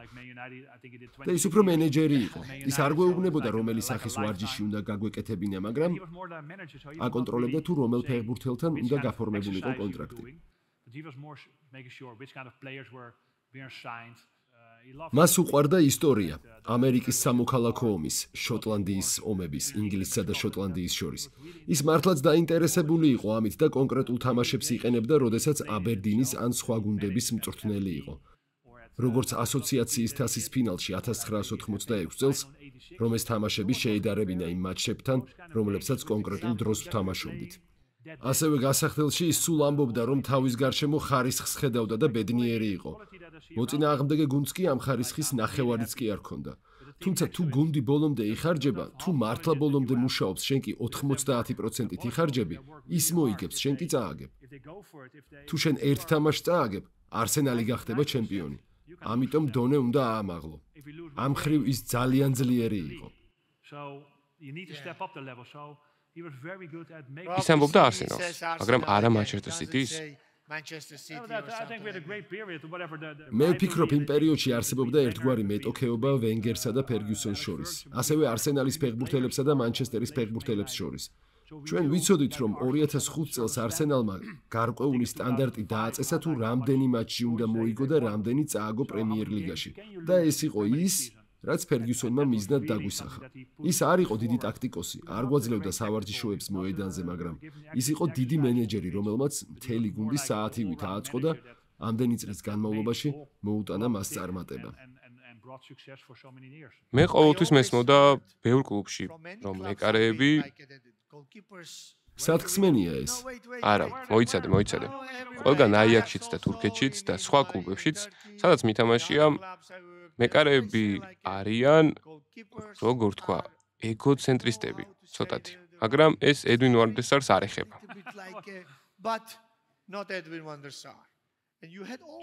და ის უფრო მენეჯერი იყო. ის არ გვეუბნებოდა, რომელი სახის ვარჯიში უნდა გაგვეკეთებინა, მაგრამ აკონტროლებდა თუ რომელ ფეხბურთელთან უნდა გაფორმებულიყო კონტრაქტი. მას უყვარდა ისტორია, ამერიკის სამოქალაქო ომის, შოტლანდიის ომების, ინგლისსა და შოტლანდიის შორის. ის მართლაც დაინტერესებული იყო ამით და კონკრეტულ თამაშებს იყენებდა, როდესაც აბერდინის ან სხვა გუნდების მწვრთნელი იყო. როგორც ასოციაციის თასის ფინალში 1986 წელს, რომ ეს თამაშები შეედარებინა იმ მატჩებთან, რომლებსაც კონკრეტულ დროს ვთამაშობდით. ასევე გასახდელში ის სულ ამბობდა, რომ თავის გარშემო ხარისხს ხედავდა და ბედნიერი იყო. მოწინააღმდეგე გუნდს კი ამ ხარისხის ნახევარიც კი არ ჰქონდა. თუმცა თუ გუნდი ბოლომდე იხარჯება, თუ მართლა ბოლომდე მუშაობს, შენ კი 90%-ით იხარჯები, ის მოიგებს, შენ კი წააგებ. თუ შენ ერთ თამაშს წააგებ, არსენალი გახდება ჩემპიონი. ამიტომ დონე უნდა აამაღლო. ამ ხრივ ის ძალიან ძლიერი იყო. ის ამბობდა არსენალს, მაგრამ არა მანჩესტერ სიტის. მე ვფიქრობ, იმ პერიოდში არსებობდა ერთგვარი მეტოქეობა ვენგერსა და ფერგუსონს შორის, ასევე არსენალის ფეხბურთელებსა და მანჩესტერის ფეხბურთელებს შორის. ჩვენ ვიცოდით, რომ 2005 წელს არსენალმა გარკვეული სტანდარტი დააწესა თუ რამდენი მატჩი უნდა მოიგო და რამდენი წააგო პრემიერ ლიგაში. და ეს იყო ის, რაც ფერგუსონმა მიზნად დაგვისახა. ის არ იყო დიდი ტაქტიკოსი, არ გვაძლევდა სავარჯიშოებს მოედანზე, მაგრამ ის იყო დიდი მენეჯერი, რომელმაც მთელი გუნდი საათივით ააწყო და ამდენი წლის განმავლობაში მოუტანა მას წარმატება. მე ყოველთვის მესმოდა ბევრ კლუბში, რომ მეკარეები სათქმენია ეს. არა, მოიცადე. ყველგან აიაქსშიც და თურქეთშიც და სხვა კლუბებშიც, სადაც მითამაშია, მეკარეები არიან, როგორ თქვა, ეგოცენტრისტები, ცოტათი. მაგრამ ეს Edwin van der Sar-ს არ ეხება.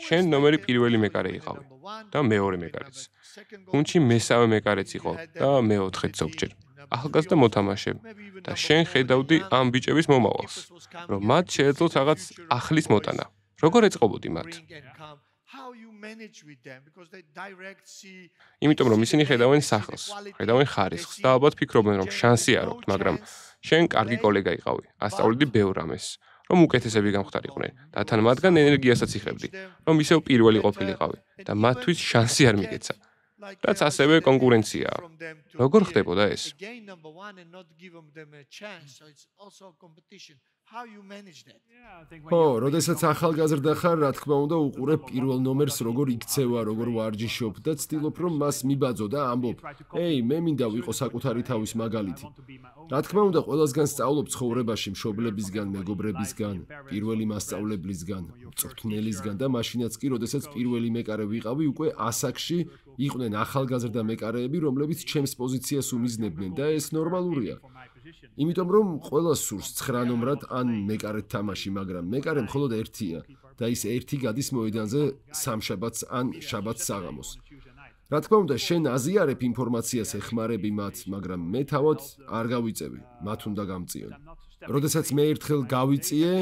შენ ნომერი პირველი მეკარე იყავი და მეორე მეკარეც. გუნდში მესამე მეკარეც იყო და მეოთხეც ზოგჯერ. ახალგაზრდა მოთამაშე და შენ ხედავდი ამ ბიჭების მომავალს, რომ მათ შეეძლოთ რაღაც ახლის მოტანა. როგორ ეწყობოდი მათ? იმიტომ რომ ისინი ხედავენ სახელს, ხედავენ ხარისხს და ალბათ ფიქრობენ რომ შანსი არ აქვს, მაგრამ შენ კარგი კოლეგა იყავი, ასწავლდი ბევრ რამეს, რომ უკეთესები გამხდარიყვნენ და თან მათგან ენერგიასაც იღებდი, რომ ისევ პირველი ყოფილიყავი და მათთვის შანსი არ მიგეცა. რაც ასევე კონკურენციაა. როგორ ხდებოდა ეს? როდესაც ახალგაზრდა ხარ, რა თქმა უნდა, უყურებ პირველ ნომერს, როგორ იქცევა, როგორ ვარჯიშობ და ცდილობ, რომ მას მიბაძო და ამბობ: "ეი, მე მინდა ვიყო საკუთარი თავის მაგალითი." რა თქმა უნდა, ყველასგან სწავლობ ცხოვრებაში, მშობლებისგან, მეგობრებისგან, პირველი მასწავლებლისგან, მწვრთნელისგან და მაშინაც კი, როდესაც პირველი მეკარე ვიყავი, უკვე ასაკში იყვნენ ახალგაზრდა მეკარეები, რომლებიც ჩემს პოზიციას უმიზნებდნენ და ეს ნორმალურია. იმიტომ რომ ყველას სურს 9 ნომრად ან მეკარედ თამაში, მაგრამ მეკარე მხოლოდ ერთია და ის ერთი გადის მოედანზე სამშაბათს ან შაბათს საღამოს. რა თქმა უნდა, შენ აზიარებ ინფორმაციას, ეხმარები მათ, მაგრამ მე თავად არ გავიწევი, მათ უნდა გამწიონ. როდესაც მე ერთხელ გავიწიე,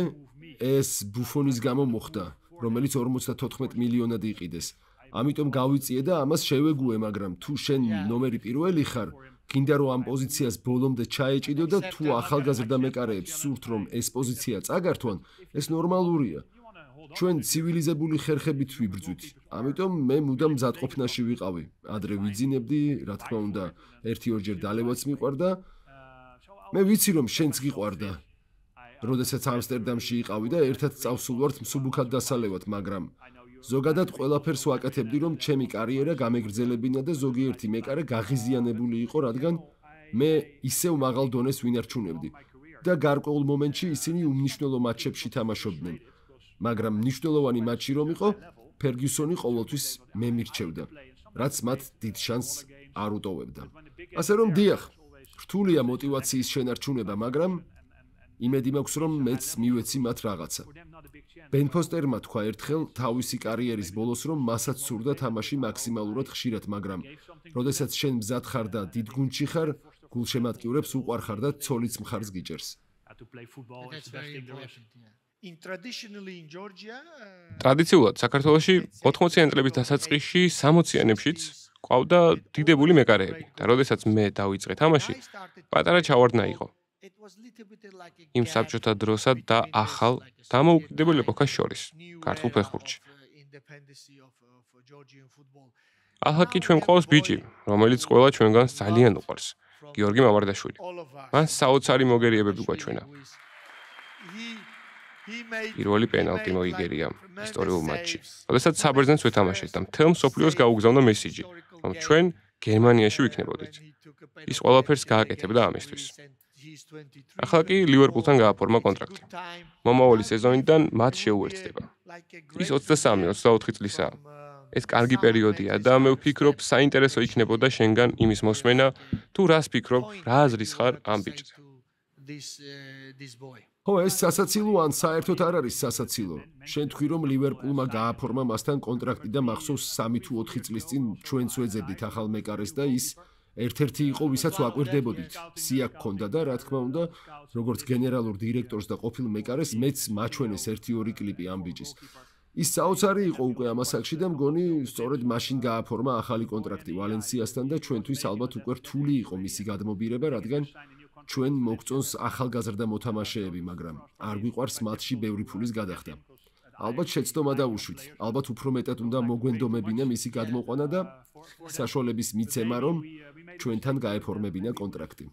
ეს ბუფონის გამო მოხდა, რომელიც 54 მილიონად იყიდეს. ამიტომ გავიწიე და ამას შევეგუე, მაგრამ თუ შენ ნომერი პირველი ხარ, გინდა რომ ამ პოზიციას ბოლომდე ჩაეჭიდო და თუ ახალგაზრდა მეკარეებს სურთ რომ ეს პოზიცია წაგართვან, ეს ნორმალურია. ჩვენ ცივილიზებული ხერხებით ვიბრძვით. ამიტომ მე მუდამ მზადყოფნაში ვიყავი. ადრე ვიძინებდი, რა თქმა უნდა, 1-2 დალევაც მიყვარდა. მე ვიცი რომ შენც გიყვარდა. როდესაც ამსტერდამში იყავი და ერთად წავსულ ვართ მსუბუქად დასალევად, მაგრამ ზოგადად ყველაფერს ვაკეთებდი, რომ ჩემი კარიერა გამეგრძელებინა და ზოგიერთი მეკარე გაღიზიანებული იყო, რადგან მე ისევ მაღალ დონეს ვინარჩუნებდი და გარკვეულ მომენტში ისინი უმნიშვნელო მატჩებში თამაშობდნენ. მაგრამ მნიშვნელოვანი მატჩი რომ იყო, ფერგიუსონი ყოველთვის მე მირჩევდა, რაც მათ დიდ შანსს არ უტოვებდა. ასე რომ დიახ, რთულია мотиваციის შენარჩუნება, მაგრამ იმედი მაქვს, რომ მეც მივეცი მათ რაღაცა. ბენ ფოსტერმა თქვა ერთხელ თავისი კარიერის ბოლოს, რომ მასაც სურდა თამაში მაქსიმალურად ხშირად, მაგრამ როდესაც შენ მზად ხარ და დიდ გუნდში ხარ, გულშემატკივრებს უყვარ ხარ და ცოლიც მხარს გიჭერს. ტრადიციულად საქართველოში 80-იან წლების დასაწყისში 60-იანებშიც ყავდა დიდებული მეკარეები და როდესაც მე დავიწყე თამაში, პატარა ჩავარდნა იყო. იმ საბჭოთა დროსა და ახალ დამოუკიდებელ ეპოქას შორის, ქართულ ფეხბურთში. ახლა კი ჩვენ ყავს ბიჭი, რომელიც ყველა ჩვენგანს ძალიან უყვარს, გიორგი მამარდაშვილი. მან საოცარი მოგერიებები გვაჩვენა. პირველი პენალტი მოიგერია ისტორიულ მატჩში, როდესაც საბერძნეთს ვეთამაშეთ და მთელ მსოფლიოს გაუგზავნა მესიჯი, რომ ჩვენ გერმანიაში ვიქნებოდით. ის ყველაფერს გააკეთებდა ამისთვის. ახლა კი ლივერპულთან გააფორმა კონტრაქტი. მომავალი სეზონიდან მათ შეუერთდება. ის 23-24 წლისაა. ეს კარგი პერიოდია და მე ვფიქრობ, საინტერესო იქნებოდა შენგან იმის მოსმენა, თუ რას ფიქრობ, რა აზრის ხარ ამ ბიჭზე. ხო, ეს სასაცილო ან საერთოდ არ არის სასაცილო. შენ თქვი რომ ლივერპულმა გააფორმა მასთან კონტრაქტი და მახსოვს 3 თუ 4 წლის წინ ჩვენც ვეძებდით ახალ მეკარეს და ის ერთ-ერთი იყო, ვისაც ვაკვირდებოდით. სია გქონდა და რა თქმა უნდა, როგორც გენერალურ დირექტორს და ყოფილ მეკარეს, მეც მაჩვენეს 1-2 კლიპი ამ ბიჭის. ის საოცარი იყო უკვე ამ ასაკში და მგონი სწორედ მაშინ გააფორმა ახალი კონტრაქტი ვალენსიასთან და ჩვენთვის ალბათ უკვე რთული იყო მისი გადმობირება, რადგან ჩვენ მოგწონს ახალგაზრდა მოთამაშეები, მაგრამ არ გვიყვარს მათში ბევრი ფულის გადახდა. ალბათ შეცდომა დავუშვით. ალბათ უფრო მეტად უნდა მოგვენდომებინა მისი გადმოყვანა და საშუალების მიცემა, რომ ჩვენთან გაეფორმებინა კონტრაქტი.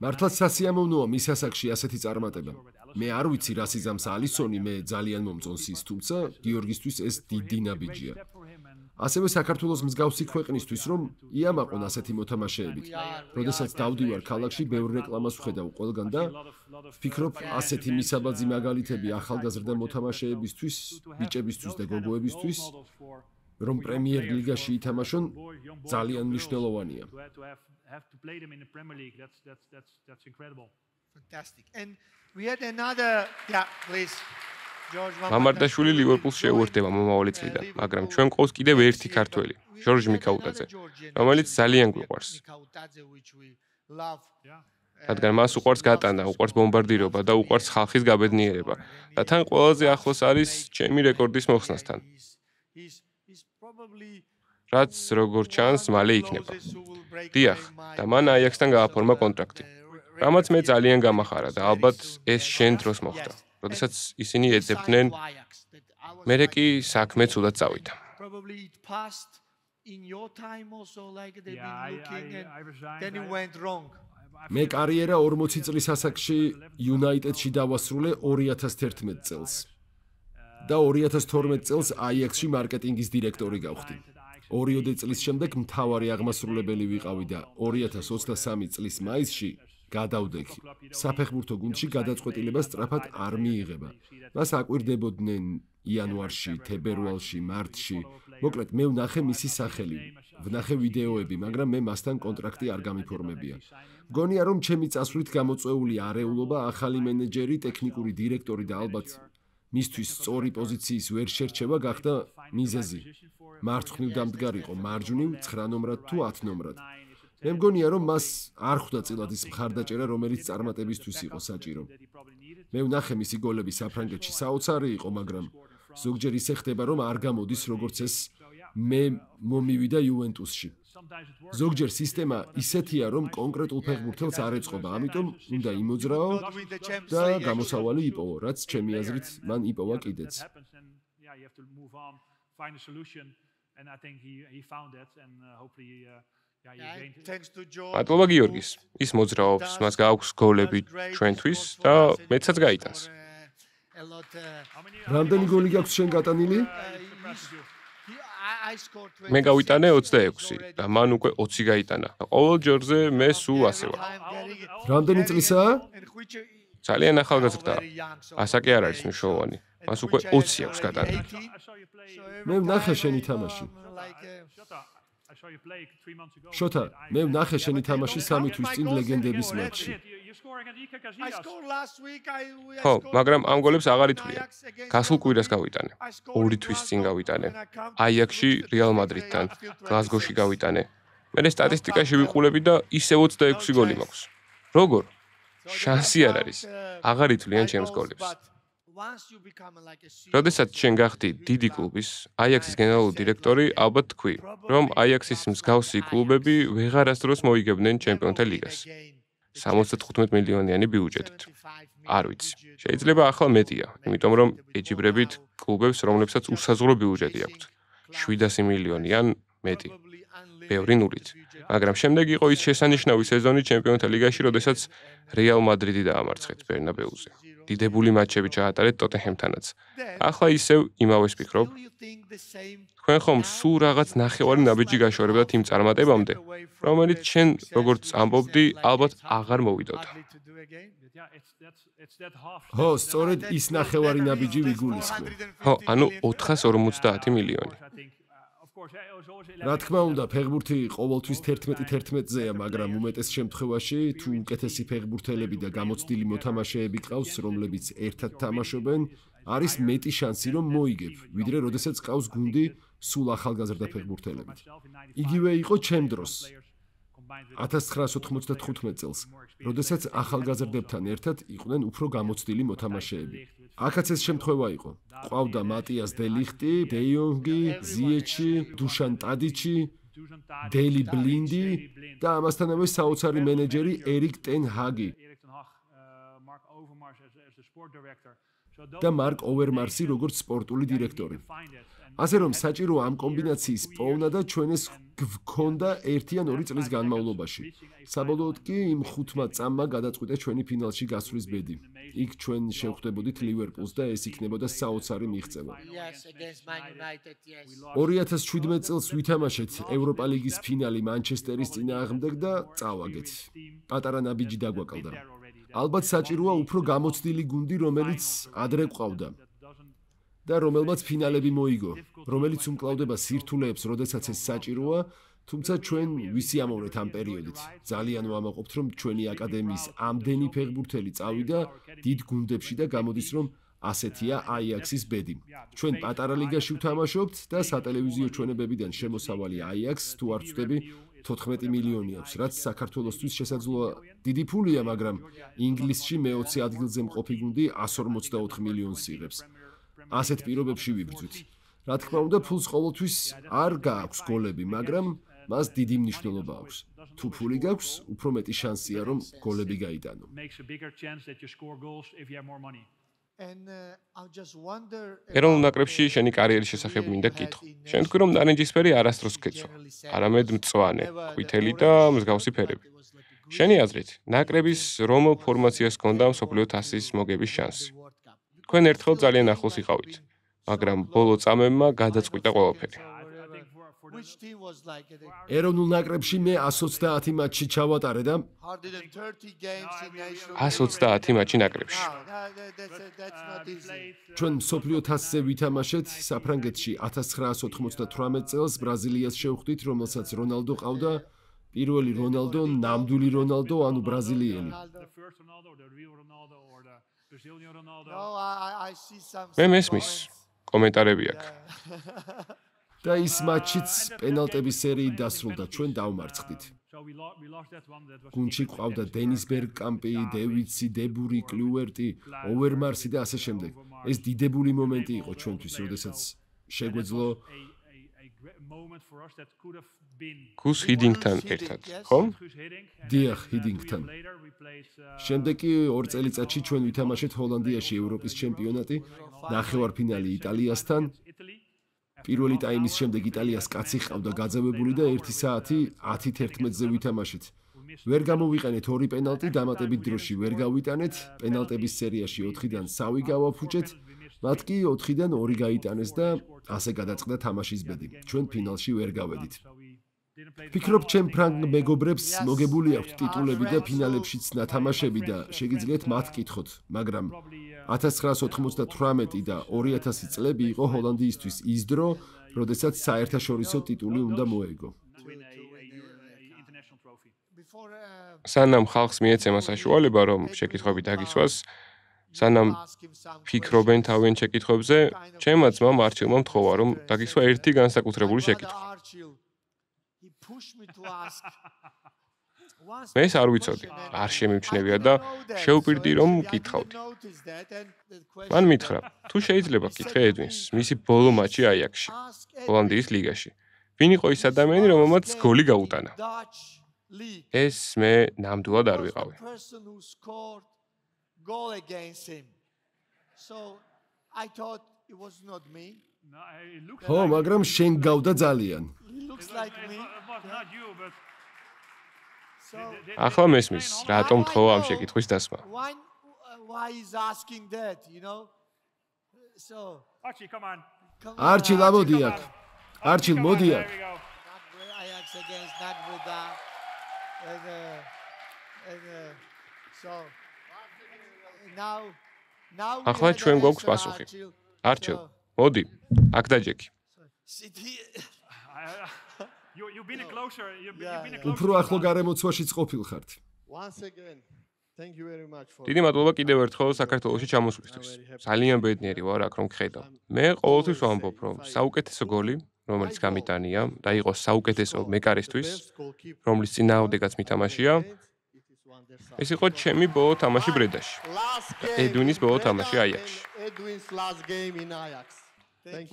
მართლაც სასიამოვნოა მის ასაკში ასეთი წარმატება. მე არ ვიცი რას იზამს ალისონი, მე ძალიან მომწონს ის, თუმცა გიორგისთვის ეს დიდი ნაბიჯია. ასევე საქართველოს მსგავსი ქვეყნისთვის რომ იამაყონ ასეთი მოთამაშეებით. როდესაც დავდივარ ქალაქში, ბევრ რეკლამას ვხედავ ყველგან და ვფიქრობ, ასეთი მისაბაძი მაგალითები ახალგაზრდა მოთამაშეებისთვის, ბიჭებისთვის და გოგოებისთვის რომ პრემიერ ლიგაში ითამაშონ ძალიან მნიშვნელოვანია. Fantastic. And we had another, yeah, please. მამარდაშვილი ლივერპულს შეუერთდება მომავალი წლიდან, მაგრამ ჩვენ ყავს კიდევ ერთი ქართველი, ჟორჟ მიკაუტაძე, რომელიც ძალიან გვიყვარს. რადგან მას უყვარს გატანა, უყვარს ბომბარდირობა და უყვარს ხალხის გაბედნიერება. და თან ყველაზე ახლოს არის ჩემი რეკორდის მოხსნასთან. რაც როგორ ჩანს, მალე იქნება. დიახ, და მან აიაქსთან გააფორმა კონტრაქტი. რამაც მე ძალიან გამახარა და ალბათ ეს შენ დროს მოხდა. როდესაც ისინი ეძებდნენ, მერე კი საქმე ცუდად წავიდა. მე კარიერა 40 წლის ასაკში იუნაიტედში დავასრულე 2011 წელს. და 2012 წელს აიაქსში მარკეტინგის დირექტორი გავხდი. 2 წლის შემდეგ მთავარი აღმასრულებელი ვიყავი და 2023 წლის მაისში გადავდექი. საფეხბურთო გუნდში გადაწყვეტილება სწრაფად არ მიიღება. მას აკვირდებოდნენ იანვარში, თებერვალში, მარტში. მოკლედ, მე ვნახე მისი სახელი, ვნახე ვიდეოები, მაგრამ მე მასთან კონტრაქტი არ გამიფორმებია. მგონია, რომ ჩემი წასვლით გამოწვეული არეულობა, ახალი მენეჯერი, ტექნიკური დირექტორი და ალბათ მისთვის სწორი პოზიციის ვერ შერჩევა გახდა მიზეზი. მარცხნივ დამდგარიყო, მარჯვნივ 9 ნომრად თუ 10 ნომრად. მე მგონია, რომ მას არ ხვდა წილად ის მხარდაჭერა, რომელიც წარმატებისთვის იყო საჭირო. მე ვნახე მისი გოლები საფრანგეთში საოცარი იყო, მაგრამ ზოგჯერ ისე ხდება, რომ არ გამოდის, როგორც ეს მე მომივიდა იუვენტუსში. ზოგჯერ სისტემა ისეთია, რომ კონკრეტულ ფეხბურთელს არ ეწყობა, ამიტომ უნდა იმოძრაო და გამოსავალი იპოვო, რაც ჩემი აზრით მან იპოვა კიდეც. მადლობა გიორგის. ის მოძრაობს, მას გააქვს გოლები ჩვენთვის და მეცაც გაიტანს. რამდენი გოლი გაქვს შენ გატანილი? მე გავიტანე 26 და მან უკვე 20 გაიტანა. ყოველ ჯერზე მე სულ ასე ვარ. რამდენი წლისაა? ძალიან ახალგაზრდაა. ასაკი არ არის მნიშვნელოვანი. მას უკვე 20 აქვს გატანილი. მე ვნახე შენი თამაში. შოთა, მე ვნახე შენი თამაში 3 თვის წინ ლეგენდების მატჩში. ხო, მაგრამ ამ გოლებს აღარ ითვლიან. გასულ კვირას გავიტანე. 2 თვის წინ გავიტანე. აიაქსში რეალ მადრიდთან, გლაზგოში გავიტანე. მე სტატისტიკაში ვიყურები და ისე 26 გოლი მაქვს. როგორ? შანსი არ არის. აღარ ითვლიან ჩემს გოლებს. როდესაც შენ გახდი დიდი კლუბის, აიაქსის გენერალური დირექტორი, ალბათ თქვი, რომ აიაქსის მსგავსი კლუბები ვეღარასდროს მოიგებდნენ ჩემპიონთა ლიგას. 75 მილიონიანი ბიუჯეტით. არ ვიცი. შეიძლება ახლა მეტია, იმიტომ რომ ეჯიბრებით კლუბებს, რომლებსაც უსაზღვრო ბიუჯეტი აქვთ. 700 მილიონი ან მეტი. ბევრი ნულით. მაგრამ შემდეგ იყო ის შესანიშნავი სეზონი ჩემპიონთა ლიგაში, როდესაც რეალ მადრიდი დაამარცხეთ ბერნაბეუზე. დიდებული მატჩები ჩაატარეთ ტოტენჰემთანაც. ახლა ისევ იმავეს ვფიქრობ. თქვენ ხომ სულ რაღაც ნახევარი ნაბიჯი გაშორებდათ იმ წარმატებამდე, რომელიც შენ როგორც ამბობდი, ალბათ აღარ მოვიდოდა. ხო, სწორედ ის ნახევარი ნაბიჯი ვიგულისხმე. ხო, ანუ 450 მილიონი. რა თქმა უნდა, ფეხბურთი ყოველთვის 11-11-ზეა, მაგრამ უმეტეს შემთხვევაში, თუ უკეთესი ფეხბურთელები და გამოცდილი მოთამაშეები ყავს, რომლებიც ერთად თამაშობენ, არის მეტი შანსი, რომ მოიგებ, ვიდრე როდესაც ყავს გუნდი სულ ახალგაზრდა ფეხბურთელებით. იგივე იყო ჩემ დროს. 1995 წელს, როდესაც ახალგაზრდებთან ერთად იყვნენ უფრო გამოცდილი მოთამაშეები. აქაც ეს შემთხვევა იყო. ყავდა მატიას დე ლიხტი, დე იონგი, ზიეჩი, დუშან ტადიჩი, დელი ბლინდი და ამასთანავე საოცარი მენეჯერი ერიკ ტენ ჰაგი და მარკ ოვერმარსი როგორც სპორტული დირექტორი. ასე რომ საჭირო ამ კომბინაციის პოვნა და ჩვენ ეს გვქონდა 1 ან 2 წლის განმავლობაში. საბოლოოდ კი იმ 5 წამმა გადაწყვიტა ჩვენი ფინალში გასვლის ბედი. იქ ჩვენ შევხვდებოდით ლივერპულს და ეს იქნებოდა საოცარი მიღწევა. 2017 წელს ვითამაშეთ ევროპა ლიგის ფინალი მანჩესტერის წინააღმდეგ და წავაგეთ. პატარა ნაბიჯი დაგვაკლდა. ალბათ საჭიროა უფრო გამოცდილი გუნდი, რომელიც ადრე ყავდა. და რომელმაც ფინალები მოიგო, რომელიც უმკლავდება სირთულეებს, როდესაც ეს საჭიროა, თუმცა ჩვენ ვისი ამოვნეთ ამ პერიოდით. ძალიან ვამაყობთ, რომ ჩვენი აკადემიის ამდენი ფეხბურთელი წავიდა დიდ გუნდებში და გამოდის, რომ ასეთია აიაქსის ბედი. ჩვენ პატარა ლიგაში ვთამაშობთ და სატელევიზიო ჩვენებებიდან შემოსავალი აიაქსს თუ არ ვწდები 14 მილიონი აქვს, რაც საქართველოსთვის შესაძლოა დიდი ფულია, მაგრამ ინგლისში მე-20 ადგილზე მყოფი გუნდი 144 მილიონს იღებს. ასეთ პირობებში ვიბრძვით. რა თქმა უნდა, ფულს ყოველთვის არ გააქვს გოლები, მაგრამ მას დიდი მნიშვნელობა აქვს. თუ ფული გაქვს, უფრო მეტი შანსია, რომ გოლები გაიტანო. ეროვნულ ნაკრებში შენი კარიერის შესახებ მინდა გკითხო. შენ თქვი, რომ ნარინჯისფერი არასდროს გეცვა, არამედ მწვანე, ყვითელი და მსგავსი ფერები. შენი აზრით, ნაკრების რომელ ფორმაციას ჰქონდა მსოფლიო თასის მოგების შანსი? თქვენ ერთხელ ძალიან ახლოს იყავით, მაგრამ ბოლო წამებმა გადაწყვიტა ყველაფერი. ეროვნულ ნაკრებში მე 130 მატჩი ჩავატარე და 130 მატჩი ნაკრებში. ჩვენ მსოფლიო თასზე ვითამაშეთ საფრანგეთში 1998 წელს ბრაზილიას შევხვდით, რომელსაც რონალდო ყავდა, პირველი რონალდო, ნამდვილი რონალდო, ანუ ბრაზილიელი. მე მესმის, კომენტარები აქვს. და ის მატჩიც პენალტების სერიით დასრულდა, ჩვენ დავმარცხდით. გუნდში ყავდა დენის ბერგკამპი, დევიცი, დებური, კლუვერტი, ოვერმარსი და ასე შემდეგ. ეს დიდებული მომენტი იყო ჩვენთვის, როდესაც შეგვეძლო გუს ჰიდინგთან ერთად, ხო? დიახ, ჰიდინგთან. შემდეგ კი 2 წელიწადში ჩვენ ვითამაშეთ ჰოლანდიაში ევროპის ჩემპიონატი, ნახევარფინალი იტალიასთან. პირველი ტაიმის შემდეგ იტალიას კაცი ჰყავდა გაძევებული და 1 საათი 10-11-ზე ვითამაშეთ. ვერ გამოვიყენეთ 2 პენალტი, დამატებით დროში ვერ გავიტანეთ, პენალტების სერიაში 4-დან 3 გავაფუჭეთ, მათ კი 4-დან 2 გაიტანეს და ასე გადაწყდა თამაშის ბედი. ჩვენ ფინალში ვერ გავედით. ფიქრობ, ჩემ ფრანგ მეგობრებს მოგებული აქვთ ტიტულები და ფინალებშიც ნათამაშები და შეგიძლიათ მათ კითხოთ, მაგრამ 1998 და 2000 წლები იყო ჰოლანდიისთვის ის დრო, როდესაც საერთაშორისო ტიტული უნდა მოეგო. სანამ ხალხს მიეცემა საშუალება, რომ შეკითხვები დაგისვას, სანამ ფიქრობენ თავიანთ შეკითხვებზე, ჩემმა ძმამ არჩილმა მთხოვა, რომ დაგისვა ერთი განსაკუთრებული შეკითხვა. მე ეს არ ვიცოდი, არ შემიმჩნევია და შევპირდი, რომ მკითხავდი. მან მითხრა, თუ შეიძლება გკითხე ედვინს, მისი ბოლო მატჩი აიაქსში, ჰოლანდიის ლიგაში. ვინ იყო ის ადამიანი, რომელმაც გოლი გაუტანა? ეს მე ნამდვილად არ ვიყავი. ხო, მაგრამ შენ გავდა ძალიან. ახლა მესმის, რატომ თხოვა ამ შეკითხვის დასმა. არჩილ, ამოდი აქ. არჩილ, მოდი აქ. ახლა ჩვენ გვაქვს პასუხი. არჩილ, მოდი, აქ დაჯექი. უფრო ახლო გარემოცვაშიც ყოფილ ხართ. დიდი მადლობა კიდევ ერთხელ საქართველოში ჩამოსვლისთვის. ძალიან ბედნიერი ვარ აქ რომ გხედავ. მე ყოველთვის ვამბობ, რომ საუკეთესო გოლი, რომელიც გამიტანია და იყო საუკეთესო მეკარისთვის, რომლის წინააღმდეგაც მითამაშია, ეს იყო ჩემი ბოლო თამაში ბრედაში. ედვინის ბოლო თამაში აიაქსში.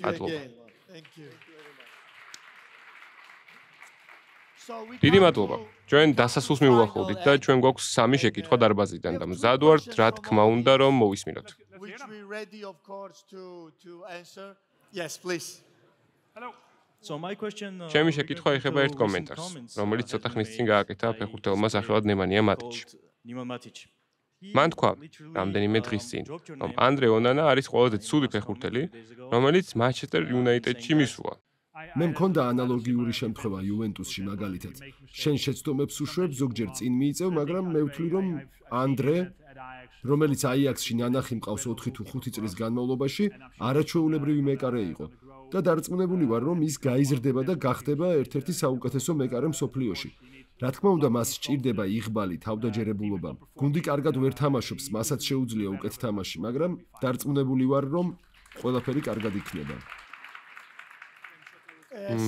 მადლობა. დიდი მადლობა. ჩვენ დასასრულს მივუახლოვდით და ჩვენ გვაქვს 3 შეკითხვა დარბაზიდან და მზად ვართ, რა თქმა უნდა, რომ მოვისმინოთ. ჩემი შეკითხვა ეხება ერთ კომენტარს, რომელიც ცოტა ხნის წინ გააკეთა ფეხბურთელმა სახელად ნემანია მატიჩი. მან თქვა, რამდენიმე დღის წინ, რომ ანდრე ონანა არის ყველაზე ცუდი ფეხბურთელი, რომელიც მანჩესტერ იუნაიტედში მისულა. მე მქონდა ანალოგიური შემთხვევა იუვენტუსში მაგალითად. შენ შეცდომებს უშვებ, ზოგჯერ წინ მიიწევ, მაგრამ მე ვთვლი, რომ ანდრე რომელიც აიაქსში ნანახი მყავს 4 თუ 5 წლის განმავლობაში, არაჩვეულებრივი მეკარე იყო და დარწმუნებული ვარ, რომ ის გაიზრდება და გახდება ერთ-ერთი საუკეთესო მეკარე მსოფლიოში. რა თქმა უნდა, მას სჭირდება იღბალი, თავდაჯერებულობა. გუნდი კარგად ვერ თამაშობს, მასაც შეუძლია უკეთ თამაში, მაგრამ დარწმუნებული ვარ, რომ ყველაფერი კარგად იქნება.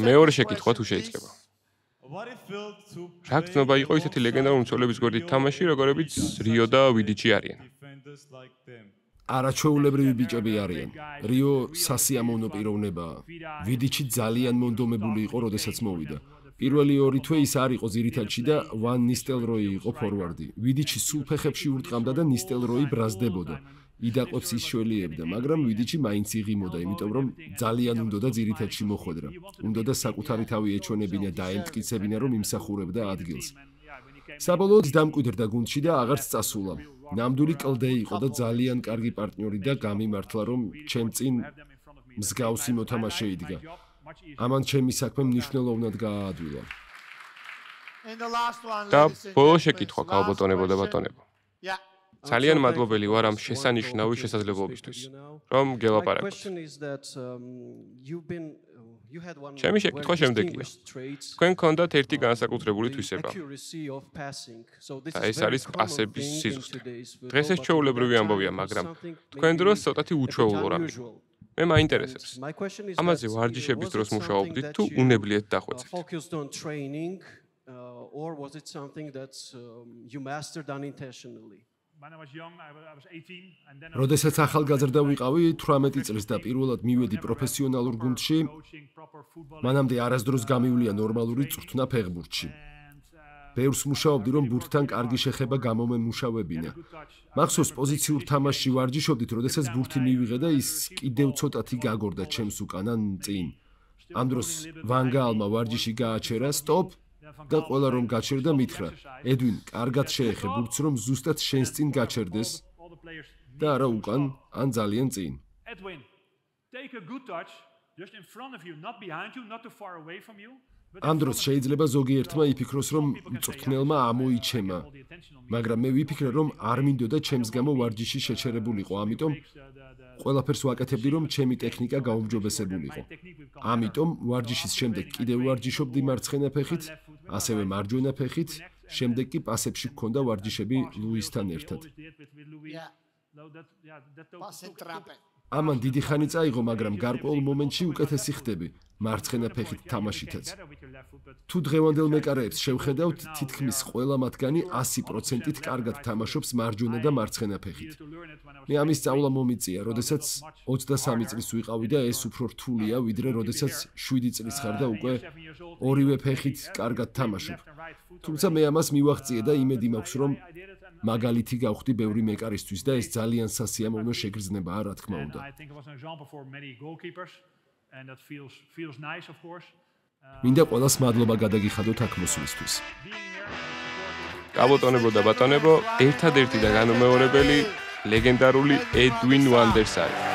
მეორე შეკითხვა თუ შეიძლება. რა გრძნობა იყო ისეთი ლეგენდარული მცველების გვერდით თამაში, როგორებიც რიო და ვიდიჩი არიან? არაჩვეულებრივი ბიჭები არიან. რიო სასიამოვნო პიროვნებაა. ვიდიჩი ძალიან მონდომებული იყო, როდესაც მოვიდა. პირველი 2 თვე ის არ იყო ძირითადში და ვან ნისტელროი იყო ფორვარდი. ვიდიჩი სულ ფეხებში ურტყამდა და ნისტელროი ბრაზდებოდა. იდაყვებს ის შველიებდა, მაგრამ ვიდიჩი მაინც იღიმოდა, იმიტომ რომ ძალიან უნდოდა ძირითადში მოხვედრა. უნდოდა საკუთარი თავი ეჩვენებინა და ემტკიცებინა, რომ იმსახურებდა ადგილს. საბოლოოდ დამკვიდრდა გუნდში და აღარც წასულა. ნამდვილი კლდე იყო და ძალიან კარგი პარტნიორი და გამიმართლა, რომ ჩემ წინ მსგავსი მოთამაშე იდგა. ამან ჩემი საქმე მნიშვნელოვნად გააადვილა. და ბოლო შეკითხვა, ქალბატონებო და ბატონებო. ძალიან მადლობელი ვარ ამ შესანიშნავი შესაძლებლობისთვის, რომ გელაპარაკოთ. ჩემი შეკითხვა შემდეგია. თქვენ გქონდათ ერთი განსაკუთრებული თვისება. და ეს არის პასების სიზუსტე. დღეს ეს ჩვეულებრივი ამბავია, მაგრამ თქვენ დროს ცოტათი უჩვეულო რამე. მე მაინტერესებს. ამაზე ვარჯიშების დროს მუშაობდით თუ უნებლიეთ დახვეწეთ? როდესაც ახალგაზრდა ვიყავი, 18 წლის და პირველად მივედი პროფესიონალურ გუნდში, მანამდე არასდროს გამივლია ნორმალური წვრთნა ფეხბურთში. ბევრს მუშაობდი, რომ ბურთთან კარგი შეხება გამომემუშავებინა. მახსოვს პოზიციურ თამაშში ვარჯიშობდით, როდესაც ბურთი მივიღე და ის კიდევ ცოტათი გაგორდა ჩემს უკანან წინ. ამ დროს ვანგაალმა ვარჯიში გააჩერა, სტოპ და ყველა რომ გაჩერდა მითხრა, ედვინ, კარგად შეეხე ბურთს, რომ ზუსტად შენს წინ გაჩერდეს და არა უკან, ან ძალიან წინ. ამ დროს შეიძლება ზოგიერთმა იფიქროს, რომ მწვრთნელმა ამოიჩემა, მაგრამ მე ვიფიქრე, რომ არ მინდოდა ჩემს გამო ვარჯიში შეჩერებულიყო, ამიტომ ყველაფერს ვაკეთებდი, რომ ჩემი ტექნიკა გაუმჯობესებულიყო. ამიტომ ვარჯიშის შემდეგ კიდევ ვარჯიშობდი მარცხენა ფეხით, ასევე მარჯვენა ფეხით, შემდეგ კი პასებში გქონდა ვარჯიშები ლუისთან ერთად. ამან დიდი ხანი წაიღო, მაგრამ გარკვეულ მომენტში უკეთესი ხდები, მარცხენა ფეხით თამაშითაც. თუ დღევანდელ მეკარეებს შევხედავთ, თითქმის ყველა მათგანი 100%-ით კარგად თამაშობს მარჯვენა და მარცხენა ფეხით. მე ამის სწავლა მომიწია, როდესაც 23 წლის ვიყავი და ეს უფრო რთულია, ვიდრე როდესაც 7 წლის ხარ და უკვე ორივე ფეხით კარგად თამაშობ. თუმცა მე ამას მივაღწიე და იმედი მაქვს, რომ მაგალითი გავხდი ბევრი მეკარისთვის და ეს ძალიან სასიამოვნო შეგრძნებაა, რა თქმა უნდა. მინდა ყველას მადლობა გადაგიხადოთ აქ მოსვლისთვის. ქალბატონებო და ბატონებო, ერთადერთი და განუმეორებელი ლეგენდარული ედვინ ვანდერსარი.